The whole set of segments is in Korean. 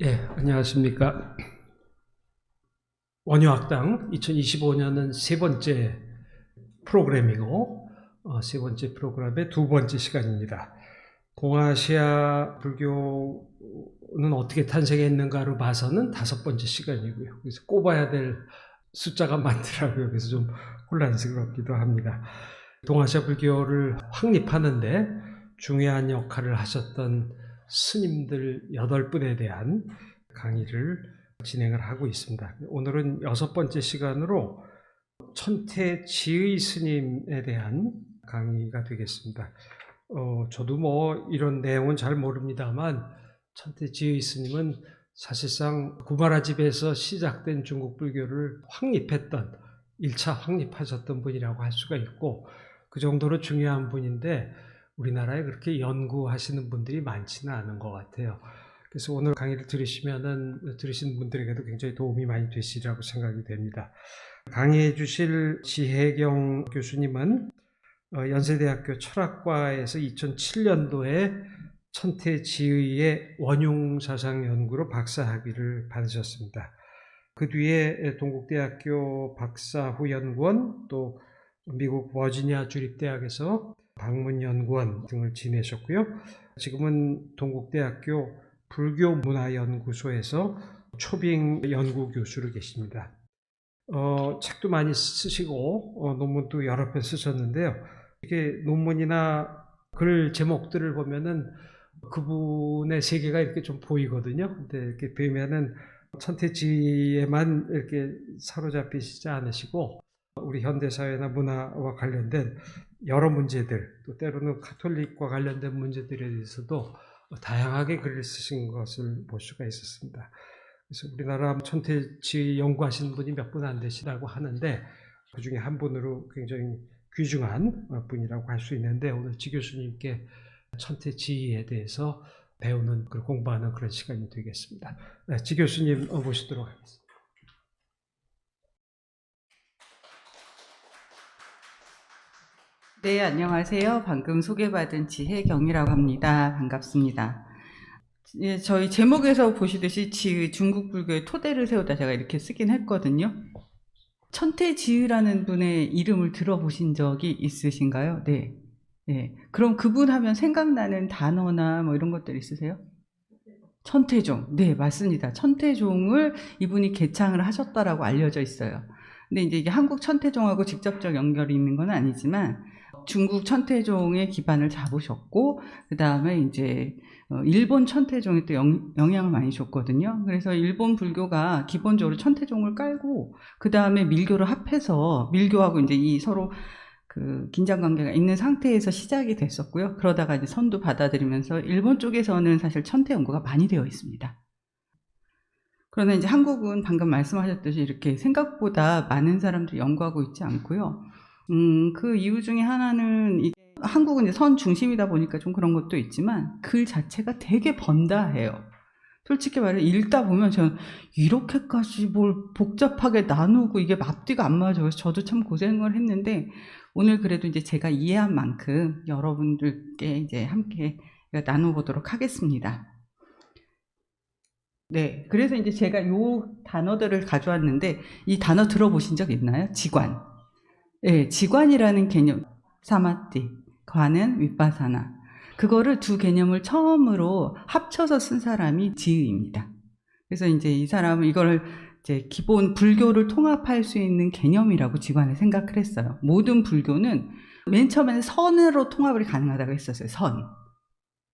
예, 안녕하십니까. 원효학당 2025년은 세 번째 프로그램이고, 세 번째 프로그램의 두 번째 시간입니다. 동아시아 불교는 어떻게 탄생했는가로 봐서는 다섯 번째 시간이고요. 그래서 꼽아야 될 숫자가 많더라고요. 그래서 좀 혼란스럽기도 합니다. 동아시아 불교를 확립하는데 중요한 역할을 하셨던 스님들 8분에 대한 강의를 진행을 하고 있습니다. 오늘은 여섯 번째 시간으로 천태지의 스님에 대한 강의가 되겠습니다. 저도 이런 내용은 잘 모릅니다만 천태지의 스님은 사실상 구마라집에서 시작된 중국 불교를 확립했던 1차 확립하셨던 분이라고 할 수가 있고, 그 정도로 중요한 분인데 우리나라에 그렇게 연구하시는 분들이 많지는 않은 것 같아요. 그래서 오늘 강의를 들으신 분들에게도 굉장히 도움이 많이 되시리라고 생각이 됩니다. 강의해 주실 지혜경 교수님은 연세대학교 철학과에서 2007년도에 천태지의의 원융사상연구로 박사학위를 받으셨습니다. 그 뒤에 동국대학교 박사후연구원, 또 미국 버지니아 주립대학에서 방문연구원 등을 지내셨고요. 지금은 동국대학교 불교문화연구소에서 초빙 연구교수로 계십니다. 책도 많이 쓰시고 논문도 여러 편 쓰셨는데요. 이게 논문이나 글 제목들을 보면은 그분의 세계가 이렇게 좀 보이거든요. 근데 이렇게 보면은 천태지에만 이렇게 사로잡히시지 않으시고 우리 현대사회나 문화와 관련된 여러 문제들, 또 때로는 가톨릭과 관련된 문제들에 대해서도 다양하게 글을 쓰신 것을 볼 수가 있었습니다. 그래서 우리나라 천태지 연구하시는 분이 몇 분 안 되시다고 하는데 그 중에 한 분으로 굉장히 귀중한 분이라고 할 수 있는데, 오늘 지 교수님께 천태지에 대해서 배우는, 공부하는 그런 시간이 되겠습니다. 네, 지 교수님 모시도록 하겠습니다. 네, 안녕하세요. 방금 소개받은 지혜경이라고 합니다. 반갑습니다. 예, 저희 제목에서 보시듯이 중국 불교의 토대를 세우다 제가 이렇게 쓰긴 했거든요. 천태지의라는 분의 이름을 들어보신 적이 있으신가요? 네. 네. 그럼 그분 하면 생각나는 단어나 이런 것들 있으세요? 천태종. 네, 맞습니다. 천태종을 이분이 개창을 하셨다라고 알려져 있어요. 근데 이게 한국 천태종하고 직접적 연결이 있는 건 아니지만 중국 천태종의 기반을 잡으셨고, 그 다음에 이제 일본 천태종이 또 영향을 많이 줬거든요. 그래서 일본 불교가 기본적으로 천태종을 깔고, 그 다음에 밀교를 합해서 밀교하고 이제 이 서로 그 긴장 관계가 있는 상태에서 시작이 됐었고요. 그러다가 이제 선두 받아들이면서 일본 쪽에서는 사실 천태 연구가 많이 되어 있습니다. 그러나 이제 한국은 방금 말씀하셨듯이 이렇게 생각보다 많은 사람들이 연구하고 있지 않고요. 그 이유 중에 하나는 한국은 이제 선 중심이다 보니까 좀 그런 것도 있지만 글 자체가 되게 번다해요. 솔직히 말해 읽다 보면 저는 이렇게까지 뭘 복잡하게 나누고 이게 앞뒤가 안 맞아요. 그래서 저도 참 고생을 했는데 오늘 그래도 이제 제가 이해한 만큼 여러분들께 이제 함께 나눠보도록 하겠습니다. 네, 그래서 이제 제가 요 단어들을 가져왔는데 이 단어 들어보신 적 있나요? 지관. 네, 지관이라는 개념, 사마띠, 관은 윗바사나. 그거를 두 개념을 처음으로 합쳐서 쓴 사람이 지의입니다. 그래서 이제 이 사람은 이걸 이제 기본 불교를 통합할 수 있는 개념이라고 지관을 생각을 했어요. 모든 불교는 맨 처음에는 선으로 통합이 가능하다고 했었어요. 선.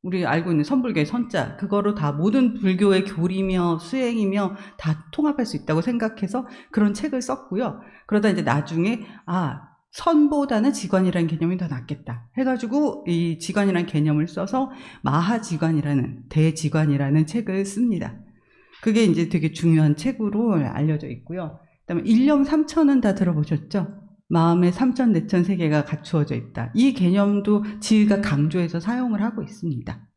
우리 알고 있는 선불교의 선자, 그거로 다 모든 불교의 교리며 수행이며 다 통합할 수 있다고 생각해서 그런 책을 썼고요. 그러다 이제 나중에 선보다는 지관이라는 개념이 더 낫겠다 해가지고 이 지관이라는 개념을 써서 마하지관이라는 대지관이라는 책을 씁니다. 그게 이제 되게 중요한 책으로 알려져 있고요. 그다음에 일념 삼천은 다 들어보셨죠? 마음의 삼천 내천 세계가 갖추어져 있다. 이 개념도 지의가 강조해서 사용을 하고 있습니다.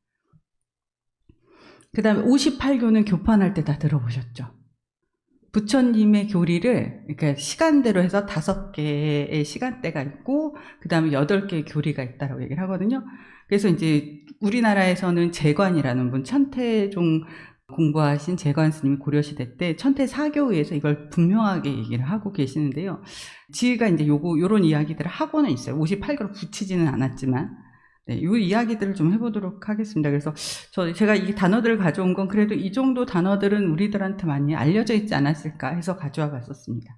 그 다음에 58교는 교판할 때 다 들어보셨죠? 부처님의 교리를 그러니까 시간대로 해서 5개의 시간대가 있고 그 다음에 8개의 교리가 있다고 얘기를 하거든요. 그래서 이제 우리나라에서는 재관이라는 분, 천태종 공부하신 재관 스님이 고려시대 때 천태사교의에서 이걸 분명하게 얘기를 하고 계시는데요. 지혜가 이제 요런 이야기들을 하고는 있어요. 58개로 붙이지는 않았지만. 네, 요 이야기들을 좀 해보도록 하겠습니다. 그래서 제가 이 단어들을 가져온 건 그래도 이 정도 단어들은 우리들한테 많이 알려져 있지 않았을까 해서 가져와 봤었습니다.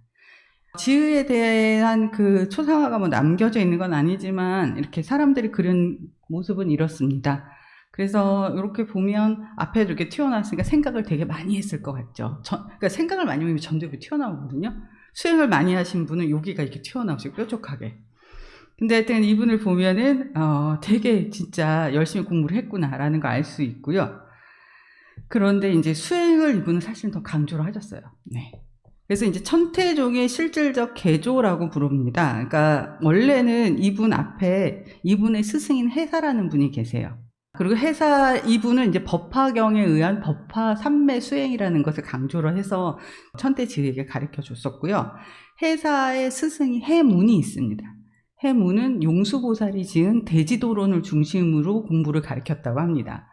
지혜에 대한 그 초상화가 뭐 남겨져 있는 건 아니지만 이렇게 사람들이 그린 모습은 이렇습니다. 그래서 이렇게 보면 앞에 이렇게 튀어나왔으니까 생각을 되게 많이 했을 것 같죠. 그러니까 생각을 많이 하면 전두엽이 튀어나오거든요. 수행을 많이 하신 분은 여기가 이렇게 튀어나오시고 뾰족하게. 근데 하여튼 이분을 보면은 되게 진짜 열심히 공부를 했구나라는 걸 알 수 있고요. 그런데 이제 수행을 이분은 사실 더 강조를 하셨어요. 네. 그래서 이제 천태종의 실질적 개조라고 부릅니다. 그러니까 원래는 이분 앞에 이분의 스승인 해사라는 분이 계세요. 그리고 해사 이분은 이제 법화경에 의한 법화 삼매 수행이라는 것을 강조를 해서 천태지에게 가르쳐 줬었고요. 해사의 스승이 해문이 있습니다. 해문은 용수보살이 지은 대지도론을 중심으로 공부를 가르쳤다고 합니다.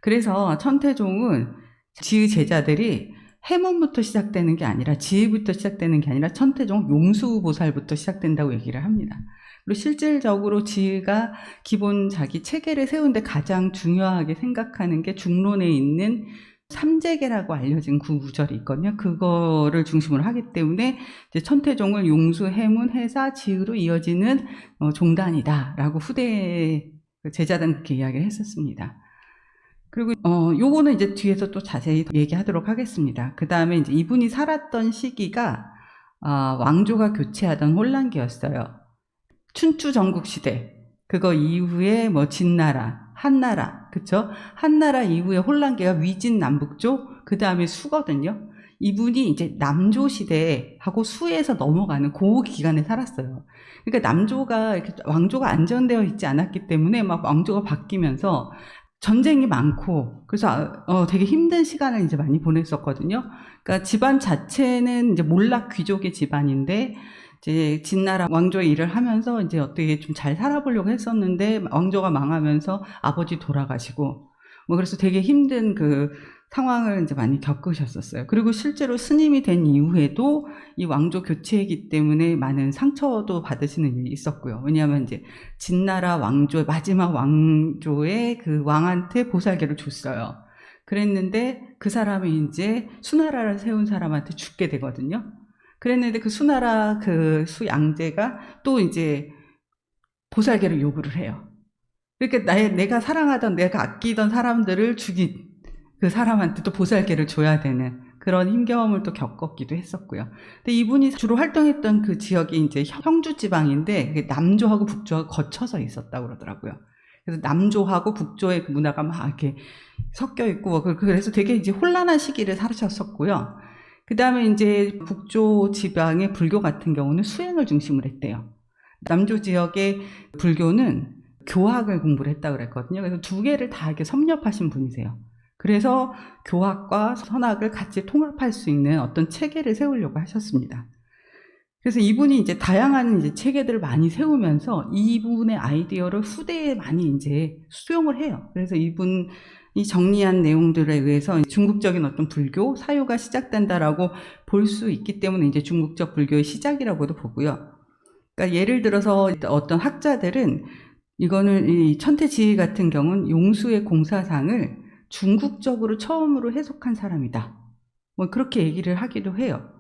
그래서 천태종은 지의 제자들이 해문부터 시작되는 게 아니라 지혜부터 시작되는 게 아니라 천태종 용수보살부터 시작된다고 얘기를 합니다. 그리고 실질적으로 지혜가 기본 자기 체계를 세우는데 가장 중요하게 생각하는 게 중론에 있는 삼재계라고 알려진 구절이 있거든요. 그거를 중심으로 하기 때문에 이제 천태종을 용수, 해문, 해사, 지의로 이어지는 종단이다라고 후대 제자들은 그렇게 이야기를 했었습니다. 그리고 요거는 이제 뒤에서 또 자세히 얘기하도록 하겠습니다. 그 다음에 이제 이분이 살았던 시기가 왕조가 교체하던 혼란기였어요. 춘추 전국 시대, 그거 이후에 뭐 진나라, 한나라, 그쵸? 한나라 이후에 혼란기가 위진 남북조, 그 다음에 수거든요. 이분이 이제 남조 시대하고 수에서 넘어가는 그 기간에 살았어요. 그러니까 남조가 이렇게 왕조가 안정되어 있지 않았기 때문에 막 왕조가 바뀌면서 전쟁이 많고, 그래서 되게 힘든 시간을 이제 많이 보냈었거든요. 그러니까 집안 자체는 이제 몰락 귀족의 집안인데, 이제 진나라 왕조의 일을 하면서 이제 어떻게 좀 잘 살아보려고 했었는데 왕조가 망하면서 아버지 돌아가시고 뭐 그래서 되게 힘든 그 상황을 이제 많이 겪으셨었어요. 그리고 실제로 스님이 된 이후에도 이 왕조 교체이기 때문에 많은 상처도 받으시는 일이 있었고요. 왜냐하면 이제 진나라 왕조의 마지막 왕조의 그 왕한테 보살개를 줬어요. 그랬는데 그 사람이 이제 수나라를 세운 사람한테 죽게 되거든요. 그랬는데 그 수나라 그 수양제가 또 이제 보살개를 요구를 해요. 그러니까 내가 사랑하던, 내가 아끼던 사람들을 죽인 그 사람한테 또 보살개를 줘야 되는 그런 힘겨움을 또 겪었기도 했었고요. 근데 이분이 주로 활동했던 그 지역이 이제 형주 지방인데 남조하고 북조하고 거쳐서 있었다고 그러더라고요. 그래서 남조하고 북조의 그 문화가 막 이렇게 섞여 있고, 그래서 되게 이제 혼란한 시기를 살으셨었고요. 그 다음에 이제 북조 지방의 불교 같은 경우는 수행을 중심으로 했대요. 남조 지역의 불교는 교학을 공부를 했다고 그랬거든요. 그래서 두 개를 다 이렇게 섭렵하신 분이세요. 그래서 교학과 선학을 같이 통합할 수 있는 어떤 체계를 세우려고 하셨습니다. 그래서 이분이 이제 다양한 이제 체계들을 많이 세우면서 이분의 아이디어를 후대에 많이 이제 수용을 해요. 그래서 이분이 정리한 내용들에 의해서 중국적인 어떤 불교 사유가 시작된다라고 볼 수 있기 때문에 이제 중국적 불교의 시작이라고도 보고요. 그러니까 예를 들어서 어떤 학자들은 이거는 이 천태지혜 같은 경우는 용수의 공사상을 중국적으로 처음으로 해석한 사람이다. 뭐 그렇게 얘기를 하기도 해요.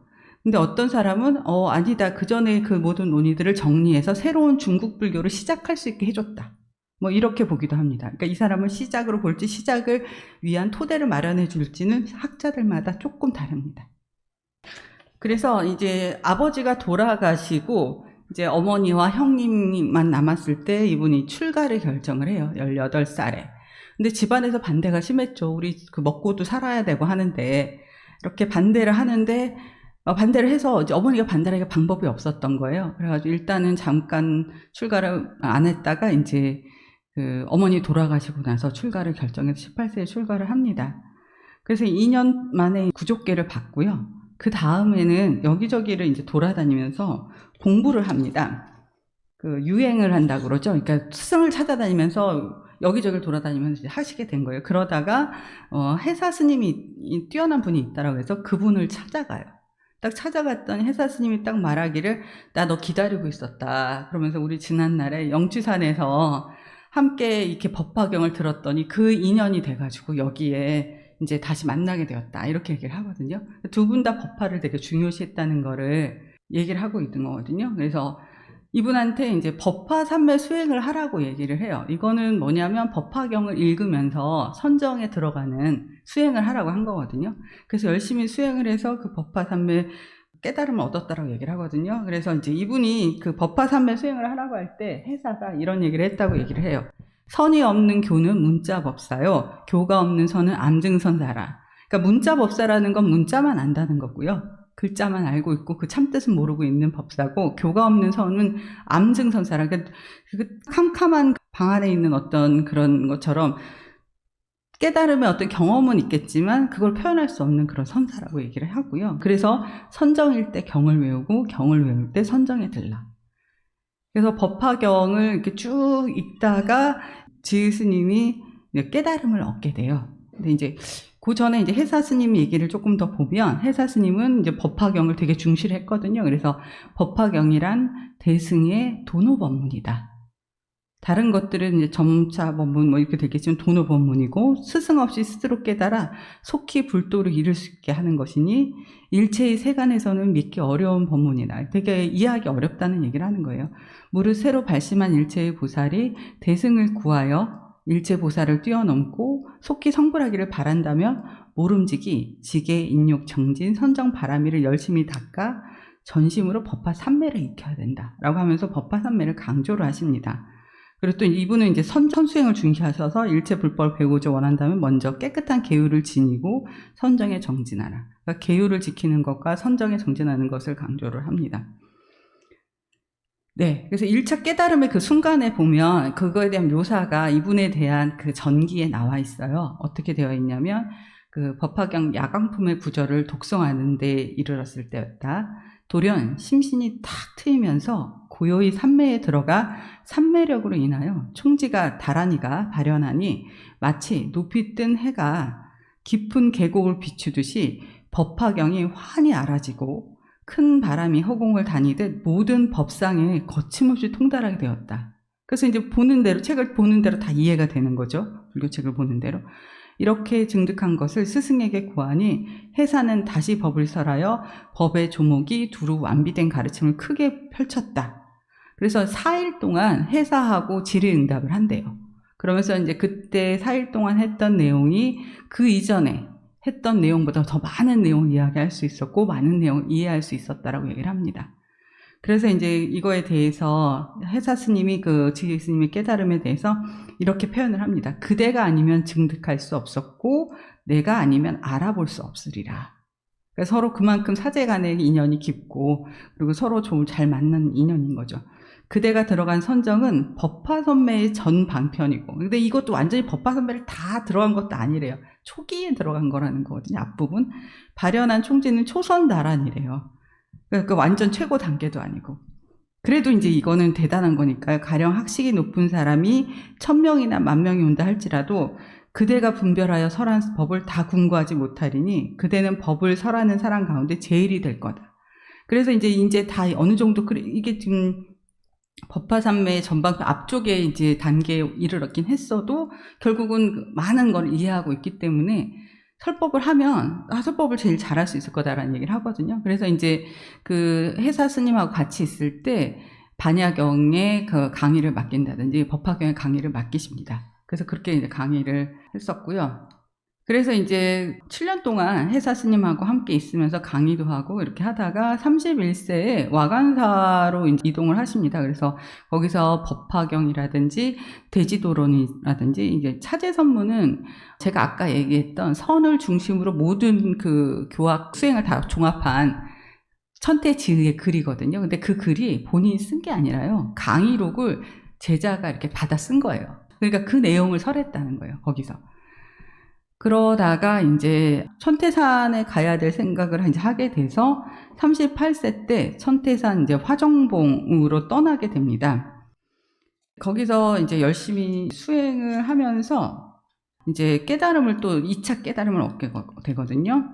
근데 어떤 사람은 아니다. 그 전에 그 모든 논의들을 정리해서 새로운 중국 불교를 시작할 수 있게 해줬다. 뭐 이렇게 보기도 합니다. 그러니까 이 사람을 시작으로 볼지 시작을 위한 토대를 마련해 줄지는 학자들마다 조금 다릅니다. 그래서 이제 아버지가 돌아가시고 이제 어머니와 형님만 남았을 때 이분이 출가를 결정을 해요. 18살에. 근데 집안에서 반대가 심했죠. 우리 그 먹고도 살아야 되고 하는데 이렇게 반대를 하는데 반대를 해서 이제 어머니가 반대하기가 방법이 없었던 거예요. 그래가지고 일단은 잠깐 출가를 안 했다가 이제 그 어머니 돌아가시고 나서 출가를 결정해서 18세에 출가를 합니다. 그래서 2년 만에 구족계를 받고요. 그 다음에는 여기저기를 이제 돌아다니면서 공부를 합니다. 그 유행을 한다고 그러죠. 그러니까 스승을 찾아다니면서 여기저기 돌아다니면서 이제 하시게 된 거예요. 그러다가 해사 스님이 뛰어난 분이 있다라고 해서 그분을 찾아가요. 딱 찾아갔더니 해사 스님이 딱 말하기를 나 너 기다리고 있었다. 그러면서 우리 지난날에 영취산에서 함께 이렇게 법화경을 들었더니 그 인연이 돼가지고 여기에 이제 다시 만나게 되었다. 이렇게 얘기를 하거든요. 두 분 다 법화를 되게 중요시했다는 거를 얘기를 하고 있는 거거든요. 그래서 이분한테 이제 법화 삼매 수행을 하라고 얘기를 해요. 이거는 뭐냐면 법화경을 읽으면서 선정에 들어가는 수행을 하라고 한 거거든요. 그래서 열심히 수행을 해서 그 법화 삼매 깨달음을 얻었다라고 얘기를 하거든요. 그래서 이제 이분이 그 법화 삼매 수행을 하라고 할 때 해사가 이런 얘기를 했다고 얘기를 해요. 선이 없는 교는 문자법사요. 교가 없는 선은 암증선사라. 그러니까 문자법사라는 건 문자만 안다는 거고요. 글자만 알고 있고 그 참뜻은 모르고 있는 법사고, 교가 없는 선은 암증선사라. 그러니까 그 캄캄한 방 안에 있는 어떤 그런 것처럼 깨달음의 어떤 경험은 있겠지만 그걸 표현할 수 없는 그런 선사라고 얘기를 하고요. 그래서 선정일 때 경을 외우고 경을 외울 때 선정에 들라. 그래서 법화경을 이렇게 쭉 읽다가 지혜 스님이 깨달음을 얻게 돼요. 근데 이제 그 전에 이제 해사 스님 얘기를 조금 더 보면, 해사 스님은 이제 법화경을 되게 중시를 했거든요. 그래서 법화경이란 대승의 도노법문이다. 다른 것들은 이제 점차 법문 뭐 이렇게 되겠지만 도노법문이고, 스승 없이 스스로 깨달아 속히 불도를 이룰 수 있게 하는 것이니 일체의 세간에서는 믿기 어려운 법문이다. 되게 이해하기 어렵다는 얘기를 하는 거예요. 무릇 새로 발심한 일체의 보살이 대승을 구하여 일체 보살을 뛰어넘고 속히 성불하기를 바란다면 모름지기, 지계, 인욕, 정진, 선정, 바람이를 열심히 닦아 전심으로 법화 삼매를 익혀야 된다 라고 하면서 법화 삼매를 강조를 하십니다. 그리고 또 이분은 이제 선수행을 중시하셔서 일체 불법을 배우고자 원한다면 먼저 깨끗한 계율을 지니고 선정에 정진하라. 그러니까 계율을 지키는 것과 선정에 정진하는 것을 강조를 합니다. 네, 그래서 1차 깨달음의 그 순간에 보면 그거에 대한 묘사가 이분에 대한 그 전기에 나와 있어요. 어떻게 되어 있냐면 그 법화경 야광품의 구절을 독송하는 데 이르렀을 때였다. 돌연 심신이 탁 트이면서 고요히 삼매에 들어가 삼매력으로 인하여 총지가 다란이가 발현하니 마치 높이 뜬 해가 깊은 계곡을 비추듯이 법화경이 환히 알아지고 큰 바람이 허공을 다니듯 모든 법상에 거침없이 통달하게 되었다. 그래서 이제 보는 대로, 책을 보는 대로 다 이해가 되는 거죠. 불교책을 보는 대로. 이렇게 증득한 것을 스승에게 구하니 해사는 다시 법을 설하여 법의 조목이 두루 완비된 가르침을 크게 펼쳤다. 그래서 4일 동안 해사하고 질의응답을 한대요. 그러면서 이제 그때 4일 동안 했던 내용이 그 이전에 했던 내용보다 더 많은 내용을 이야기할 수 있었고 많은 내용을 이해할 수 있었다라고 얘기를 합니다. 그래서 이제 이거에 대해서 해사 스님이 그 지혜 스님의 깨달음에 대해서 이렇게 표현을 합니다. 그대가 아니면 증득할 수 없었고 내가 아니면 알아볼 수 없으리라. 그러니까 서로 그만큼 사제 간의 인연이 깊고 그리고 서로 좀 잘 맞는 인연인 거죠. 그대가 들어간 선정은 법화선매의 전 방편이고, 근데 이것도 완전히 법화선매를 다 들어간 것도 아니래요. 초기에 들어간 거라는 거거든요. 앞부분. 발현한 총지는 초선다란이래요. 그러니까 완전 최고 단계도 아니고. 그래도 이제 이거는 대단한 거니까요. 가령 학식이 높은 사람이 1000명이나 10,000명이 온다 할지라도 그대가 분별하여 설한 법을 다 궁구하지 못하리니 그대는 법을 설하는 사람 가운데 제일이 될 거다. 그래서 이제 다 어느 정도, 이게 지금 법화삼매의 전방 앞쪽에 이제 단계에 이르렀긴 했어도 결국은 많은 걸 이해하고 있기 때문에 설법을 하면 설법을 제일 잘할 수 있을 거다라는 얘기를 하거든요. 그래서 이제 그 해사 스님하고 같이 있을 때 반야경의 그 강의를 맡긴다든지 법화경의 강의를 맡기십니다. 그래서 그렇게 이제 강의를 했었고요. 그래서 이제 7년 동안 해사 스님하고 함께 있으면서 강의도 하고 이렇게 하다가 31세에 와간사로 이동을 하십니다. 그래서 거기서 법화경이라든지 대지도론이라든지 이제 차제선문은 제가 아까 얘기했던 선을 중심으로 모든 그 교학 수행을 다 종합한 천태지의의 글이거든요. 근데 그 글이 본인이 쓴 게 아니라요. 강의록을 제자가 이렇게 받아 쓴 거예요. 그러니까 그 내용을 설했다는 거예요. 거기서. 그러다가 이제 천태산에 가야 될 생각을 이제 하게 돼서 38세 때 천태산 이제 화정봉으로 떠나게 됩니다. 거기서 이제 열심히 수행을 하면서 이제 깨달음을 또 2차 깨달음을 얻게 되거든요.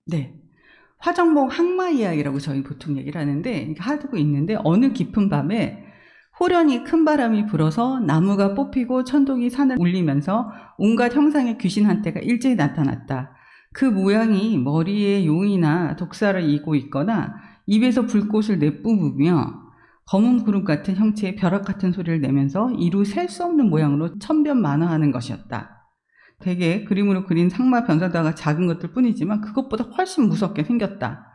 네. 화정목 항마 이야기라고 저희 보통 얘기를 하는데, 하고 있는데, 어느 깊은 밤에 호련히 큰 바람이 불어서 나무가 뽑히고 천둥이 산을 울리면서 온갖 형상의 귀신 한 떼가 일제히 나타났다. 그 모양이 머리에 용이나 독사를 이고 있거나 입에서 불꽃을 내뿜으며 검은 구름 같은 형체의 벼락 같은 소리를 내면서 이루 셀 수 없는 모양으로 천변만화하는 것이었다. 대개 그림으로 그린 상마 변사다가 작은 것들 뿐이지만 그것보다 훨씬 무섭게 생겼다.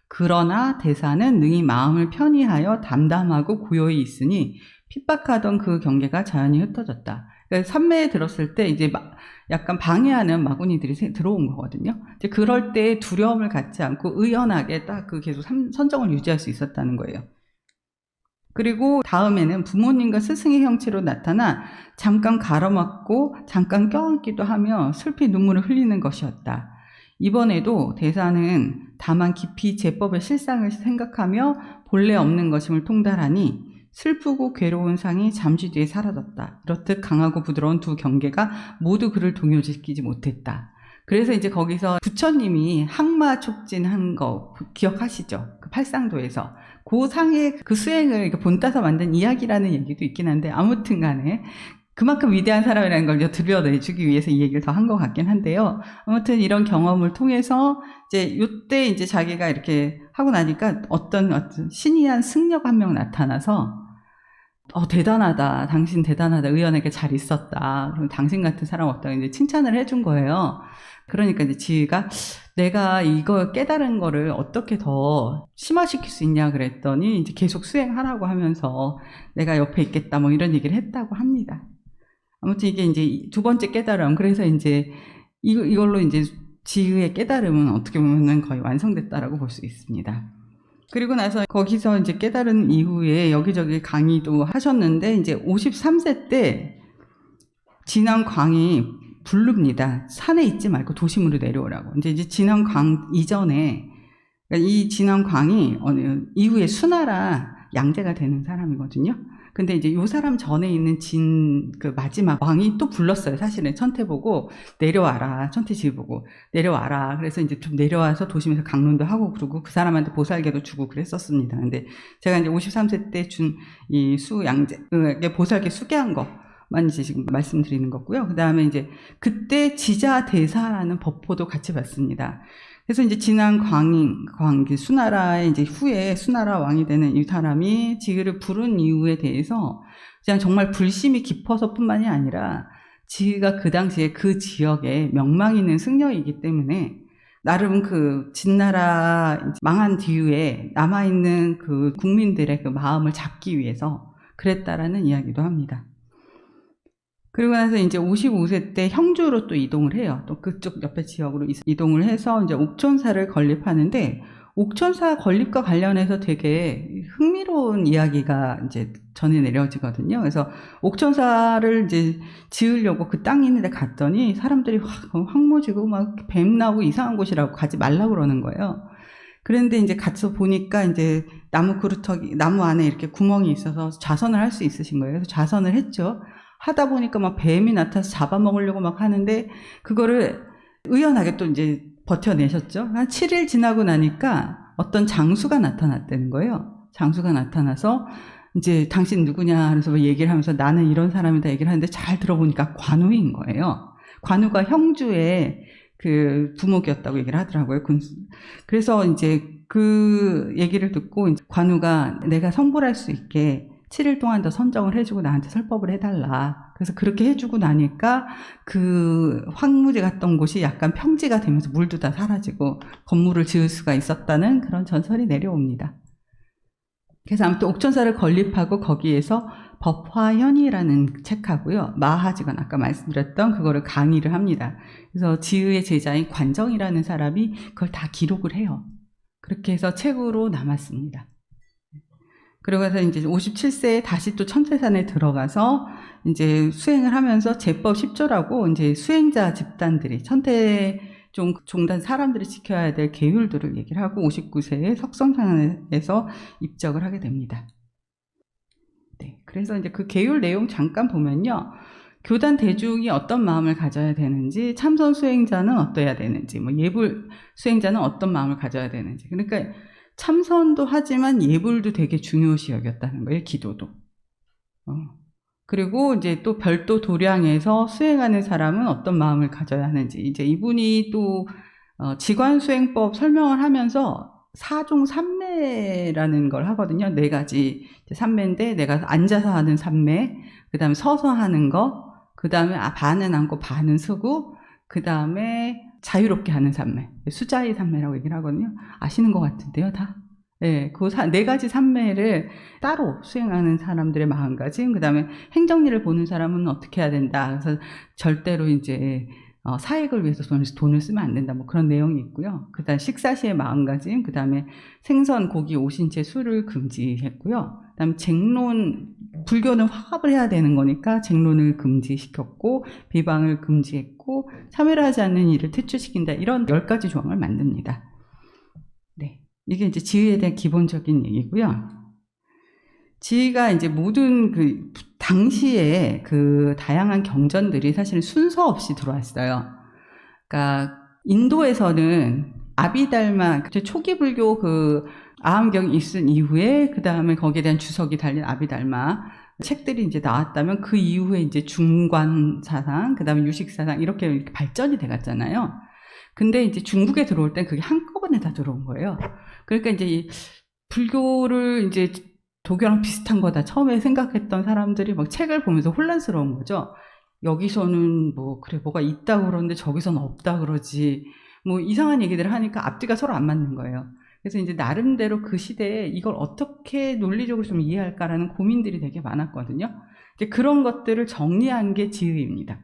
그러나 대사는 능히 마음을 편히하여 담담하고 고요히 있으니 핍박하던 그 경계가 자연히 흩어졌다. 그러니까 산매에 들었을 때 이제 약간 방해하는 마구니들이 들어온 거거든요. 이제 그럴 때 두려움을 갖지 않고 의연하게 딱 그 계속 선정을 유지할 수 있었다는 거예요. 그리고 다음에는 부모님과 스승의 형체로 나타나 잠깐 가로막고 잠깐 껴안기도 하며 슬피 눈물을 흘리는 것이었다. 이번에도 대사는 다만 깊이 제법의 실상을 생각하며 본래 없는 것임을 통달하니 슬프고 괴로운 상이 잠시 뒤에 사라졌다. 이렇듯 강하고 부드러운 두 경계가 모두 그를 동요시키지 못했다. 그래서 이제 거기서 부처님이 항마 촉진한 거 기억하시죠? 그 팔상도에서. 그 상의 그 수행을 이렇게 본따서 만든 이야기라는 얘기도 있긴 한데, 아무튼 간에 그만큼 위대한 사람이라는 걸 들려내주기 위해서 이 얘기를 더 한 것 같긴 한데요. 아무튼 이런 경험을 통해서 이제 요때 이제 자기가 이렇게 하고 나니까 어떤 신이한 승려가 한 명 나타나서 대단하다. 당신 대단하다. 의연하게 잘 있었다. 그럼 당신 같은 사람 없다고 이제 칭찬을 해준 거예요. 그러니까 이제 지희가 내가 이거 깨달은 거를 어떻게 더 심화시킬 수 있냐 그랬더니 이제 계속 수행하라고 하면서 내가 옆에 있겠다 뭐 이런 얘기를 했다고 합니다. 아무튼 이게 이제 두 번째 깨달음. 그래서 이제 이걸로 이제 지희의 깨달음은 어떻게 보면 거의 완성됐다라고 볼 수 있습니다. 그리고 나서 거기서 이제 깨달은 이후에 여기저기 강의도 하셨는데 이제 53세 때 진왕광이 부릅니다. 산에 있지 말고 도심으로 내려오라고. 이제 진왕광 이전에 그러니까 이 진왕광이 이후에 수나라 양제가 되는 사람이거든요. 근데 이제 요 사람 전에 있는 그 마지막 왕이 또 불렀어요. 사실은 천태 보고 내려와라. 천태지 보고 내려와라. 그래서 이제 좀 내려와서 도심에서 강론도 하고 그러고 그 사람한테 보살개도 주고 그랬었습니다. 근데 제가 이제 53세 때 준 이 수양제, 보살개 수계한 거만 이제 지금 말씀드리는 거고요. 그 다음에 이제 그때 지자대사라는 법포도 같이 봤습니다. 그래서 이제 수나라의 이제 후에 수나라 왕이 되는 이 사람이 지희를 부른 이유에 대해서 그냥 정말 불심이 깊어서 뿐만이 아니라 지희가 그 당시에 그 지역에 명망 있는 승려이기 때문에 나름 그 진나라 망한 뒤에 남아있는 그 국민들의 그 마음을 잡기 위해서 그랬다라는 이야기도 합니다. 그리고 나서 이제 55세 때 형주로 또 이동을 해요. 또 그쪽 옆에 지역으로 이동을 해서 이제 옥천사를 건립하는데, 옥천사 건립과 관련해서 되게 흥미로운 이야기가 이제 전해 내려지거든요. 그래서 옥천사를 이제 지으려고 그 땅 있는 데 갔더니 사람들이 황무지고 막 뱀 나오고 이상한 곳이라고 가지 말라고 그러는 거예요. 그런데 이제 가서 보니까 이제 나무 안에 이렇게 구멍이 있어서 자선을 할 수 있으신 거예요. 그래서 자선을 했죠. 하다 보니까 막 뱀이 나타나서 잡아먹으려고 막 하는데 그거를 의연하게 또 이제 버텨내셨죠. 한 7일 지나고 나니까 어떤 장수가 나타났다는 거예요. 장수가 나타나서 이제 당신 누구냐 하면서 얘기를 하면서 나는 이런 사람이다 얘기를 하는데 잘 들어보니까 관우인 거예요. 관우가 형주의 그 부목이었다고 얘기를 하더라고요. 그래서 이제 그 얘기를 듣고 관우가 내가 성불할 수 있게 7일 동안 더 선정을 해주고 나한테 설법을 해달라. 그래서 그렇게 해주고 나니까 그 황무지 갔던 곳이 약간 평지가 되면서 물도 다 사라지고 건물을 지을 수가 있었다는 그런 전설이 내려옵니다. 그래서 아무튼 옥천사를 건립하고 거기에서 법화현이라는 책하고요. 마하지건 아까 말씀드렸던 그거를 강의를 합니다. 그래서 지의의 제자인 관정이라는 사람이 그걸 다 기록을 해요. 그렇게 해서 책으로 남았습니다. 그러고 나서 이제 57세에 다시 또 천태산에 들어가서 이제 수행을 하면서 제법 10조라고 이제 수행자 집단들이 종단 사람들이 지켜야 될 계율들을 얘기를 하고 59세에 석성산에서 입적을 하게 됩니다. 네. 그래서 이제 그 계율 내용 잠깐 보면요. 교단 대중이 어떤 마음을 가져야 되는지, 참선 수행자는 어떠해야 되는지, 뭐 예불 수행자는 어떤 마음을 가져야 되는지. 그러니까 참선도 하지만 예불도 되게 중요시 여겼다는 거예요, 기도도. 그리고 이제 또 별도 도량에서 수행하는 사람은 어떤 마음을 가져야 하는지. 이제 이분이 또 지관수행법 설명을 하면서 사종 삼매라는 걸 하거든요. 4가지 삼매인데, 내가 앉아서 하는 삼매, 그 다음에 서서 하는 거, 그 다음에 반은 앉고 반은 서고, 그 다음에 자유롭게 하는 삼매, 수자의 삼매라고 얘기를 하거든요. 아시는 것 같은데요, 다? 네, 그 4가지 삼매를 따로 수행하는 사람들의 마음가짐, 그 다음에 행정일을 보는 사람은 어떻게 해야 된다. 그래서 절대로 이제 사익을 위해서 돈을 쓰면 안 된다. 뭐 그런 내용이 있고요. 그 다음 식사 시의 마음가짐, 그 다음에 생선, 고기, 오신채, 술을 금지했고요. 그 다음 쟁론, 불교는 화합을 해야 되는 거니까 쟁론을 금지시켰고, 비방을 금지했고, 참여를 하지 않는 일을 퇴출시킨다. 이런 10가지 조항을 만듭니다. 네. 이게 이제 지의에 대한 기본적인 얘기고요. 지의가 이제 모든 그 당시에 그 다양한 경전들이 사실은 순서 없이 들어왔어요. 그러니까 인도에서는 아비달마, 초기 불교 그 아함경이 있은 이후에 그 다음에 거기에 대한 주석이 달린 아비달마 책들이 이제 나왔다면 그 이후에 이제 중관 사상, 그 다음에 유식 사상 이렇게 발전이 돼갔잖아요. 근데 이제 중국에 들어올 땐 그게 한꺼번에 다 들어온 거예요. 그러니까 이제 이 불교를 이제 도교랑 비슷한 거다 처음에 생각했던 사람들이 막 책을 보면서 혼란스러운 거죠. 여기서는 뭐 그래 뭐가 있다고 그러는데 저기서는 없다 그러지. 뭐 이상한 얘기들을 하니까 앞뒤가 서로 안 맞는 거예요. 그래서 이제 나름대로 그 시대에 이걸 어떻게 논리적으로 좀 이해할까라는 고민들이 되게 많았거든요. 이제 그런 것들을 정리한 게 지의입니다.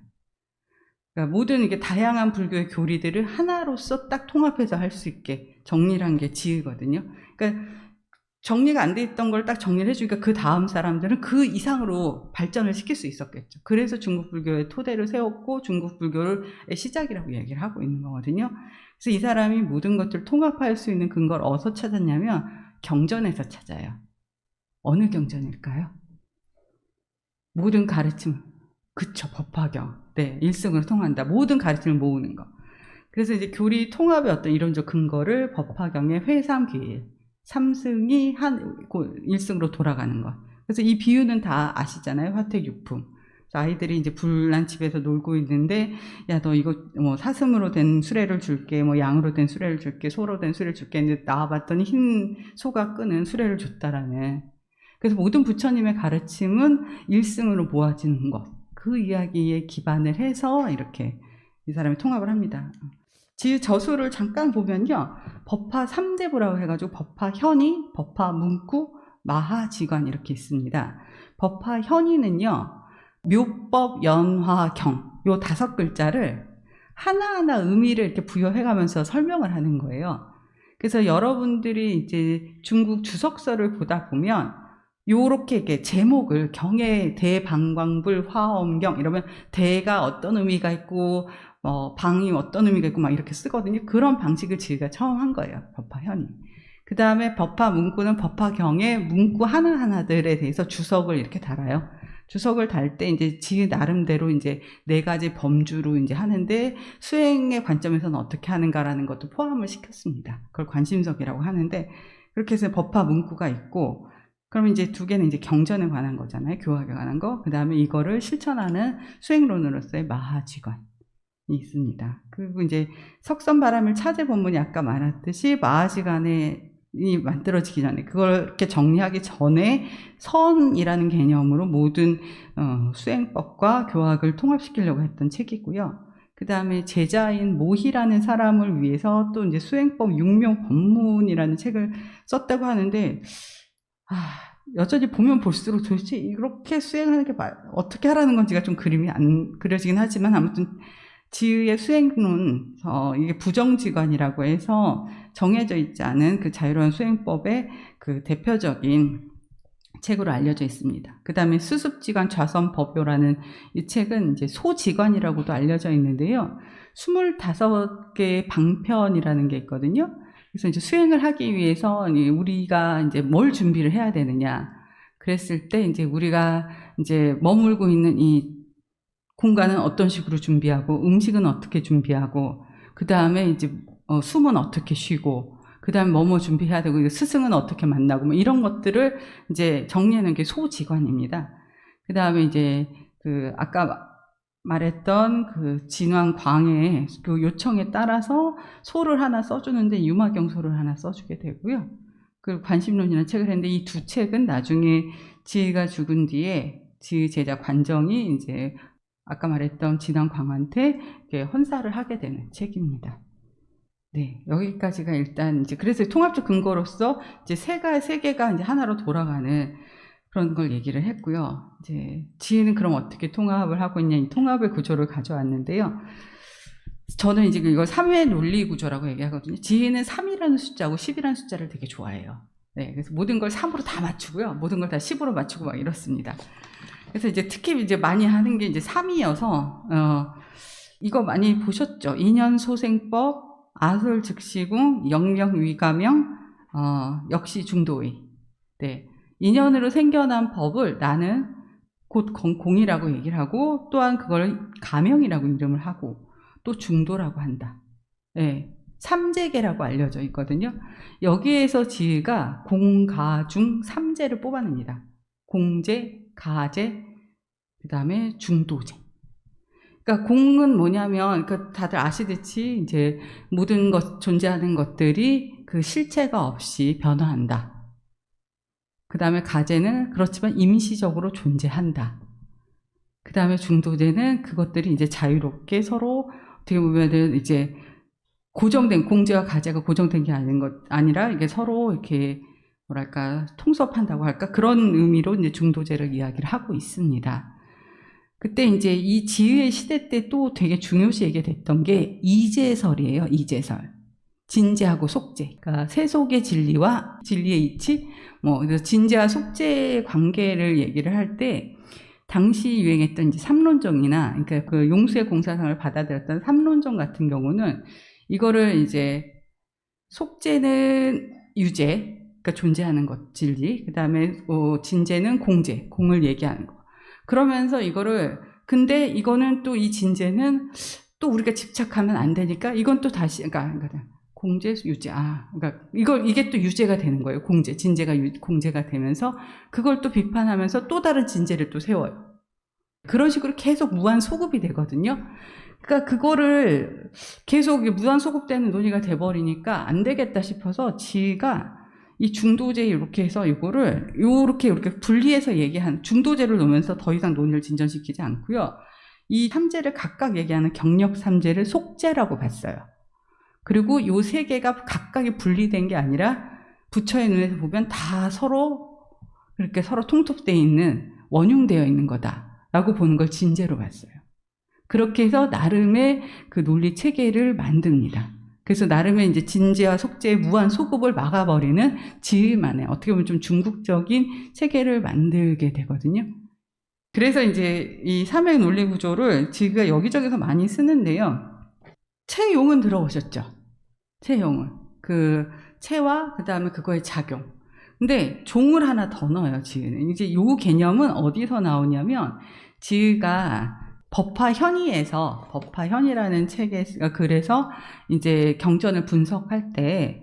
그러니까 모든 이게 다양한 불교의 교리들을 하나로서 딱 통합해서 할 수 있게 정리를 한 게 지의거든요. 그러니까 정리가 안 돼 있던 걸 딱 정리를 해주니까 그 다음 사람들은 그 이상으로 발전을 시킬 수 있었겠죠. 그래서 중국 불교의 토대를 세웠고 중국 불교의 시작이라고 얘기를 하고 있는 거거든요. 그래서 이 사람이 모든 것들을 통합할 수 있는 근거를 어디서 찾았냐면 경전에서 찾아요. 어느 경전일까요? 모든 가르침, 그쵸, 법화경. 네, 일승으로 통한다. 모든 가르침을 모으는 거. 그래서 이제 교리 통합의 어떤 이론적 근거를 법화경의 회삼귀일, 삼승이 일승으로 돌아가는 것. 그래서 이 비유는 다 아시잖아요. 화택육품. 아이들이 이제 불난 집에서 놀고 있는데, 야, 너 이거 뭐 사슴으로 된 수레를 줄게, 뭐 양으로 된 수레를 줄게, 소로 된 수레를 줄게 했는데 나와봤더니 흰 소가 끄는 수레를 줬다라는. 그래서 모든 부처님의 가르침은 일승으로 모아지는 것. 그 이야기에 기반을 해서 이렇게 이 사람이 통합을 합니다. 지의 저수를 잠깐 보면요. 법화 3대부라고 해가지고 법화 현의, 법화 문구, 마하지관 이렇게 있습니다. 법화 현의는요. 묘법, 연화, 경 요 5글자를 하나하나 의미를 이렇게 부여해가면서 설명을 하는 거예요. 그래서 여러분들이 이제 중국 주석서를 보다 보면 요렇게 이렇게 제목을 경의 대방광불 화엄경 이러면 대가 어떤 의미가 있고 방이 어떤 의미가 있고 막 이렇게 쓰거든요. 그런 방식을 지가 처음 한 거예요. 법화현이. 그 다음에 법화 문구는 법화경의 문구 하나하나들에 대해서 주석을 이렇게 달아요. 주석을 달 때 이제 지 나름대로 이제 4가지 범주로 이제 하는데 수행의 관점에서는 어떻게 하는가라는 것도 포함을 시켰습니다. 그걸 관심석이라고 하는데 그렇게 해서 법화 문구가 있고 그러면 이제 2개는 이제 경전에 관한 거잖아요. 교학에 관한 거. 그 다음에 이거를 실천하는 수행론으로서의 마하지관이 있습니다. 그리고 이제 석선바람을 찾아본문이 아까 말했듯이 마하지관이 만들어지기 전에 그걸 이렇게 정리하기 전에 선이라는 개념으로 모든 수행법과 교학을 통합시키려고 했던 책이고요. 그 다음에 제자인 모희라는 사람을 위해서 또 이제 수행법 육묘 법문이라는 책을 썼다고 하는데 여전히 보면 볼수록 도대체 이렇게 수행하는 게 어떻게 하라는 건지가 좀 그림이 안 그려지긴 하지만 아무튼 지의의 수행론, 이게 부정지관이라고 해서 정해져 있지 않은 그 자유로운 수행법의 그 대표적인 책으로 알려져 있습니다. 그 다음에 수습지관 좌선법요라는 이 책은 이제 소지관이라고도 알려져 있는데요. 25개의 방편이라는 게 있거든요. 그래서 이제 수행을 하기 위해서 우리가 이제 뭘 준비를 해야 되느냐. 그랬을 때 이제 우리가 이제 머물고 있는 이 공간은 어떤 식으로 준비하고, 음식은 어떻게 준비하고, 그 다음에 이제 숨은 어떻게 쉬고, 그 다음에 뭐뭐 준비해야 되고, 스승은 어떻게 만나고, 뭐 이런 것들을 이제 정리하는 게 소지관입니다. 그 다음에 이제 아까 말했던 그 진왕 광해의 그 요청에 따라서 소를 하나 써주는데 유마경소를 하나 써주게 되고요. 그 관심론이라는 책을 했는데 이 두 책은 나중에 지희가 죽은 뒤에 지희 제자 관정이 이제 아까 말했던 진왕 광한테 헌사를 하게 되는 책입니다. 네, 여기까지가 일단 이제 그래서 통합적 근거로서 이제 세 개가 이제 하나로 돌아가는 그런 걸 얘기를 했고요. 이제 지혜는 그럼 어떻게 통합을 하고 있냐, 이 통합의 구조를 가져왔는데요. 저는 이제 이걸 3회 논리 구조라고 얘기하거든요. 지혜는 3이라는 숫자하고 10이라는 숫자를 되게 좋아해요. 네, 그래서 모든 걸 3으로 다 맞추고요. 모든 걸 다 10으로 맞추고 막 이렇습니다. 그래서 이제 특히 이제 많이 하는 게 이제 3이어서, 이거 많이 보셨죠? 인연소생법, 아솔즉시궁, 영영위가명, 역시 중도의. 네. 인연으로 생겨난 법을 나는 곧 공이라고 얘기를 하고, 또한 그걸 가명이라고 이름을 하고, 또 중도라고 한다. 네. 삼재계라고 알려져 있거든요. 여기에서 지혜가 공가중 삼재를 뽑아냅니다. 공재, 가재, 그 다음에 중도재. 그러니까 공은 뭐냐면, 그러니까 다들 아시듯이 이제 모든 존재하는 것들이 그 실체가 없이 변화한다. 그 다음에 가재는 그렇지만 임시적으로 존재한다. 그 다음에 중도재는 그것들이 이제 자유롭게 서로 어떻게 보면은 이제 고정된, 공재와 가재가 고정된 게 아니라 이게 서로 이렇게 뭐랄까 통섭한다고 할까, 그런 의미로 이제 중도재를 이야기를 하고 있습니다. 그때 이제 이 지혜의 시대 때 또 되게 중요시 얘기됐던 게 이재설이에요. 이재설. 진재하고 속재. 그러니까 세속의 진리와 진리의 이치, 그래서 진재와 속재의 관계를 얘기를 할 때, 당시 유행했던 이제 삼론정이나, 그러니까 그 용수의 공사상을 받아들였던 삼론정 같은 경우는, 이거를 이제, 속재는 유재, 그러니까 존재하는 것, 진리. 그 다음에, 진재는 공재, 공을 얘기하는 거. 그러면서 이거를, 근데 이거는 또 이 진재는 또 우리가 집착하면 안 되니까, 이건 또 다시, 그러니까 공재, 유재. 그러니까 이게 또 유재가 되는 거예요. 공재, 진재가 공재가 되면서 그걸 또 비판하면서 또 다른 진재를 또 세워요. 그런 식으로 계속 무한 소급이 되거든요. 그러니까 그거를 계속 무한 소급되는 논의가 돼버리니까 안 되겠다 싶어서 지혜가 이 중도재 이렇게 해서 이거를 이렇게 분리해서 얘기한 중도재를 놓으면서 더 이상 논의를 진전시키지 않고요. 이 삼재를 각각 얘기하는 경력 삼재를 속재라고 봤어요. 그리고 요 세 개가 각각이 분리된 게 아니라 부처의 눈에서 보면 다 서로 그렇게 서로 통합되어 있는, 원융되어 있는 거다라고 보는 걸 진재로 봤어요. 그렇게 해서 나름의 그 논리 체계를 만듭니다. 그래서 나름의 이제 진재와 속재의 무한 소급을 막아버리는 지혜만의 어떻게 보면 좀 중국적인 체계를 만들게 되거든요. 그래서 이제 이 삼획 논리 구조를 지혜가 여기저기서 많이 쓰는데요. 채용은 들어보셨죠? 채용을. 그 채와 그 다음에 그거의 작용. 근데 종을 하나 더 넣어요, 지혜는. 이제 요 개념은 어디서 나오냐면, 지혜가 법화현의라는 책에, 그래서 이제 경전을 분석할 때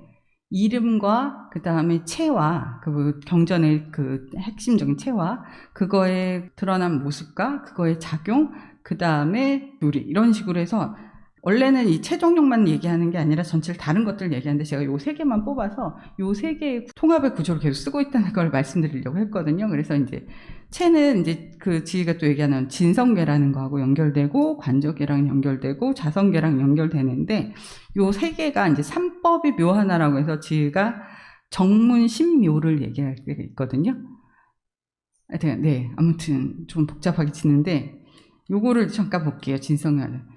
이름과 그 다음에 채와 그 경전의 그 핵심적인 채와 그거의 드러난 모습과 그거의 작용, 그 다음에 요리, 이런 식으로 해서 원래는 이 최종용만 얘기하는 게 아니라 전체를 다른 것들을 얘기하는데 제가 요 세 개만 뽑아서 요 세 개의 통합의 구조를 계속 쓰고 있다는 걸 말씀드리려고 했거든요. 그래서 이제 체는 이제 그 지혜가 또 얘기하는 진성계라는 거하고 연결되고 관적계랑 연결되고 자성계랑 연결되는데 요 세 개가 이제 삼법이 묘하나라고 해서 지혜가 정문신묘를 얘기할 때 있거든요. 네, 아무튼 좀 복잡하게 치는데 요거를 잠깐 볼게요. 진성계는.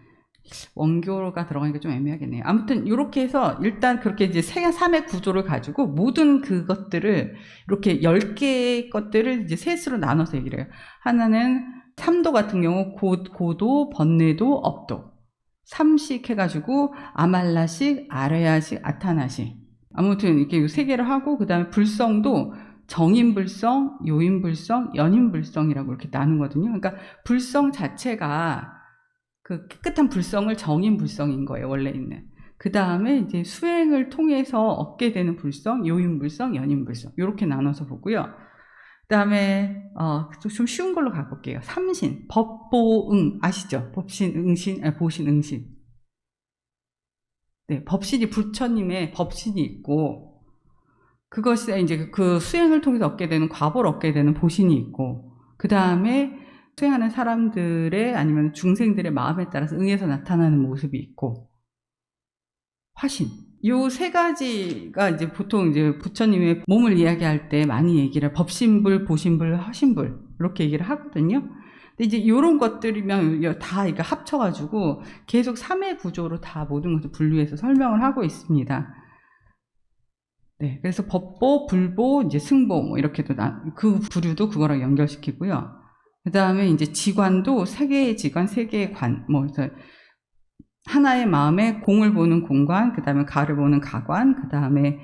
원교가 들어가니까 좀 애매하겠네요. 아무튼 이렇게 해서 일단 그렇게 이제 삼의 구조를 가지고 모든 그것들을 이렇게 10개의 것들을 이제 셋으로 나눠서 얘기를 해요. 하나는 삼도 같은 경우 고도, 번뇌도, 업도. 삼식 해가지고 아말라식, 아레야식, 아타나식. 아무튼 이렇게 세 개를 하고 그 다음에 불성도 정인불성, 요인불성, 연인불성이라고 이렇게 나누거든요. 그러니까 불성 자체가 그 깨끗한 불성을 정인불성인 거예요, 원래 있는. 그 다음에 이제 수행을 통해서 얻게 되는 불성, 요인불성, 연인불성 이렇게 나눠서 보고요. 그 다음에 좀 쉬운 걸로 가볼게요. 삼신, 법보응 아시죠? 법신, 응신, 보신, 응신. 네, 법신이 부처님의 법신이 있고, 그것이 이제 그 수행을 통해서 얻게 되는 과보를 얻게 되는 보신이 있고, 그 다음에 수행하는 사람들의 아니면 중생들의 마음에 따라서 응해서 나타나는 모습이 있고, 화신. 요 세 가지가 이제 보통 이제 부처님의 몸을 이야기할 때 많이 얘기를 법신불, 보신불, 화신불 이렇게 얘기를 하거든요. 근데 이제 요런 것들이면 다 이거 합쳐가지고 계속 3의 구조로 다 모든 것을 분류해서 설명을 하고 있습니다. 네, 그래서 법보, 불보, 이제 승보 뭐 이렇게도 그 부류도 그거랑 연결시키고요. 그 다음에 이제 지관도 세 개의 지관, 세 개의 관, 뭐 그래서 하나의 마음에 공을 보는 공관, 그 다음에 가를 보는 가관, 그 다음에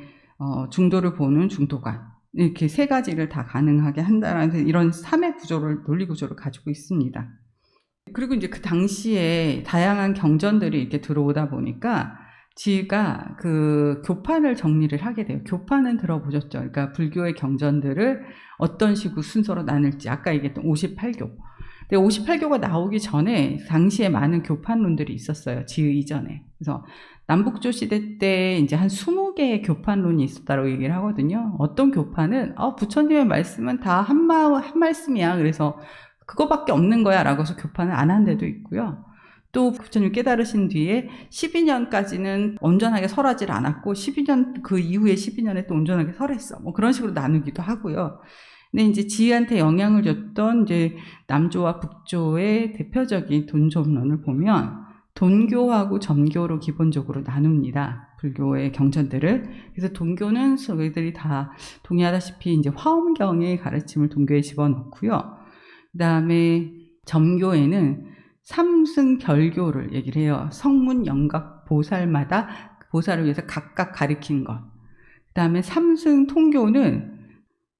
중도를 보는 중도관, 이렇게 세 가지를 다 가능하게 한다라는 이런 3의 구조를, 논리 구조를 가지고 있습니다. 그리고 이제 그 당시에 다양한 경전들이 이렇게 들어오다 보니까 지가 그 교판을 정리를 하게 돼요. 교판은 들어보셨죠? 그러니까 불교의 경전들을 어떤 식으로 순서로 나눌지, 아까 얘기했던 58교. 근데 58교가 나오기 전에 당시에 많은 교판론들이 있었어요. 지의 이전에. 그래서 남북조 시대 때 이제 한 20개의 교판론이 있었다고 얘기를 하거든요. 어떤 교판은 부처님의 말씀은 다 한 말씀이야. 그래서 그거밖에 없는 거야 라고 해서 교판을 안 한 데도 있고요. 또 부처님 깨달으신 뒤에 12년까지는 온전하게 설하지 않았고 12년 그 이후에 12년에 또 온전하게 설했어. 뭐 그런 식으로 나누기도 하고요. 근데 이제 지희한테 영향을 줬던 이제 남조와 북조의 대표적인 돈점론을 보면 돈교하고 점교로 기본적으로 나눕니다. 불교의 경전들을. 그래서 돈교는 저희들이 다 동의하다시피 이제 화엄경의 가르침을 돈교에 집어넣고요. 그 다음에 점교에는 삼승별교를 얘기를 해요. 성문, 영각, 보살마다 보살을 위해서 각각 가리킨 것. 그 다음에 삼승통교는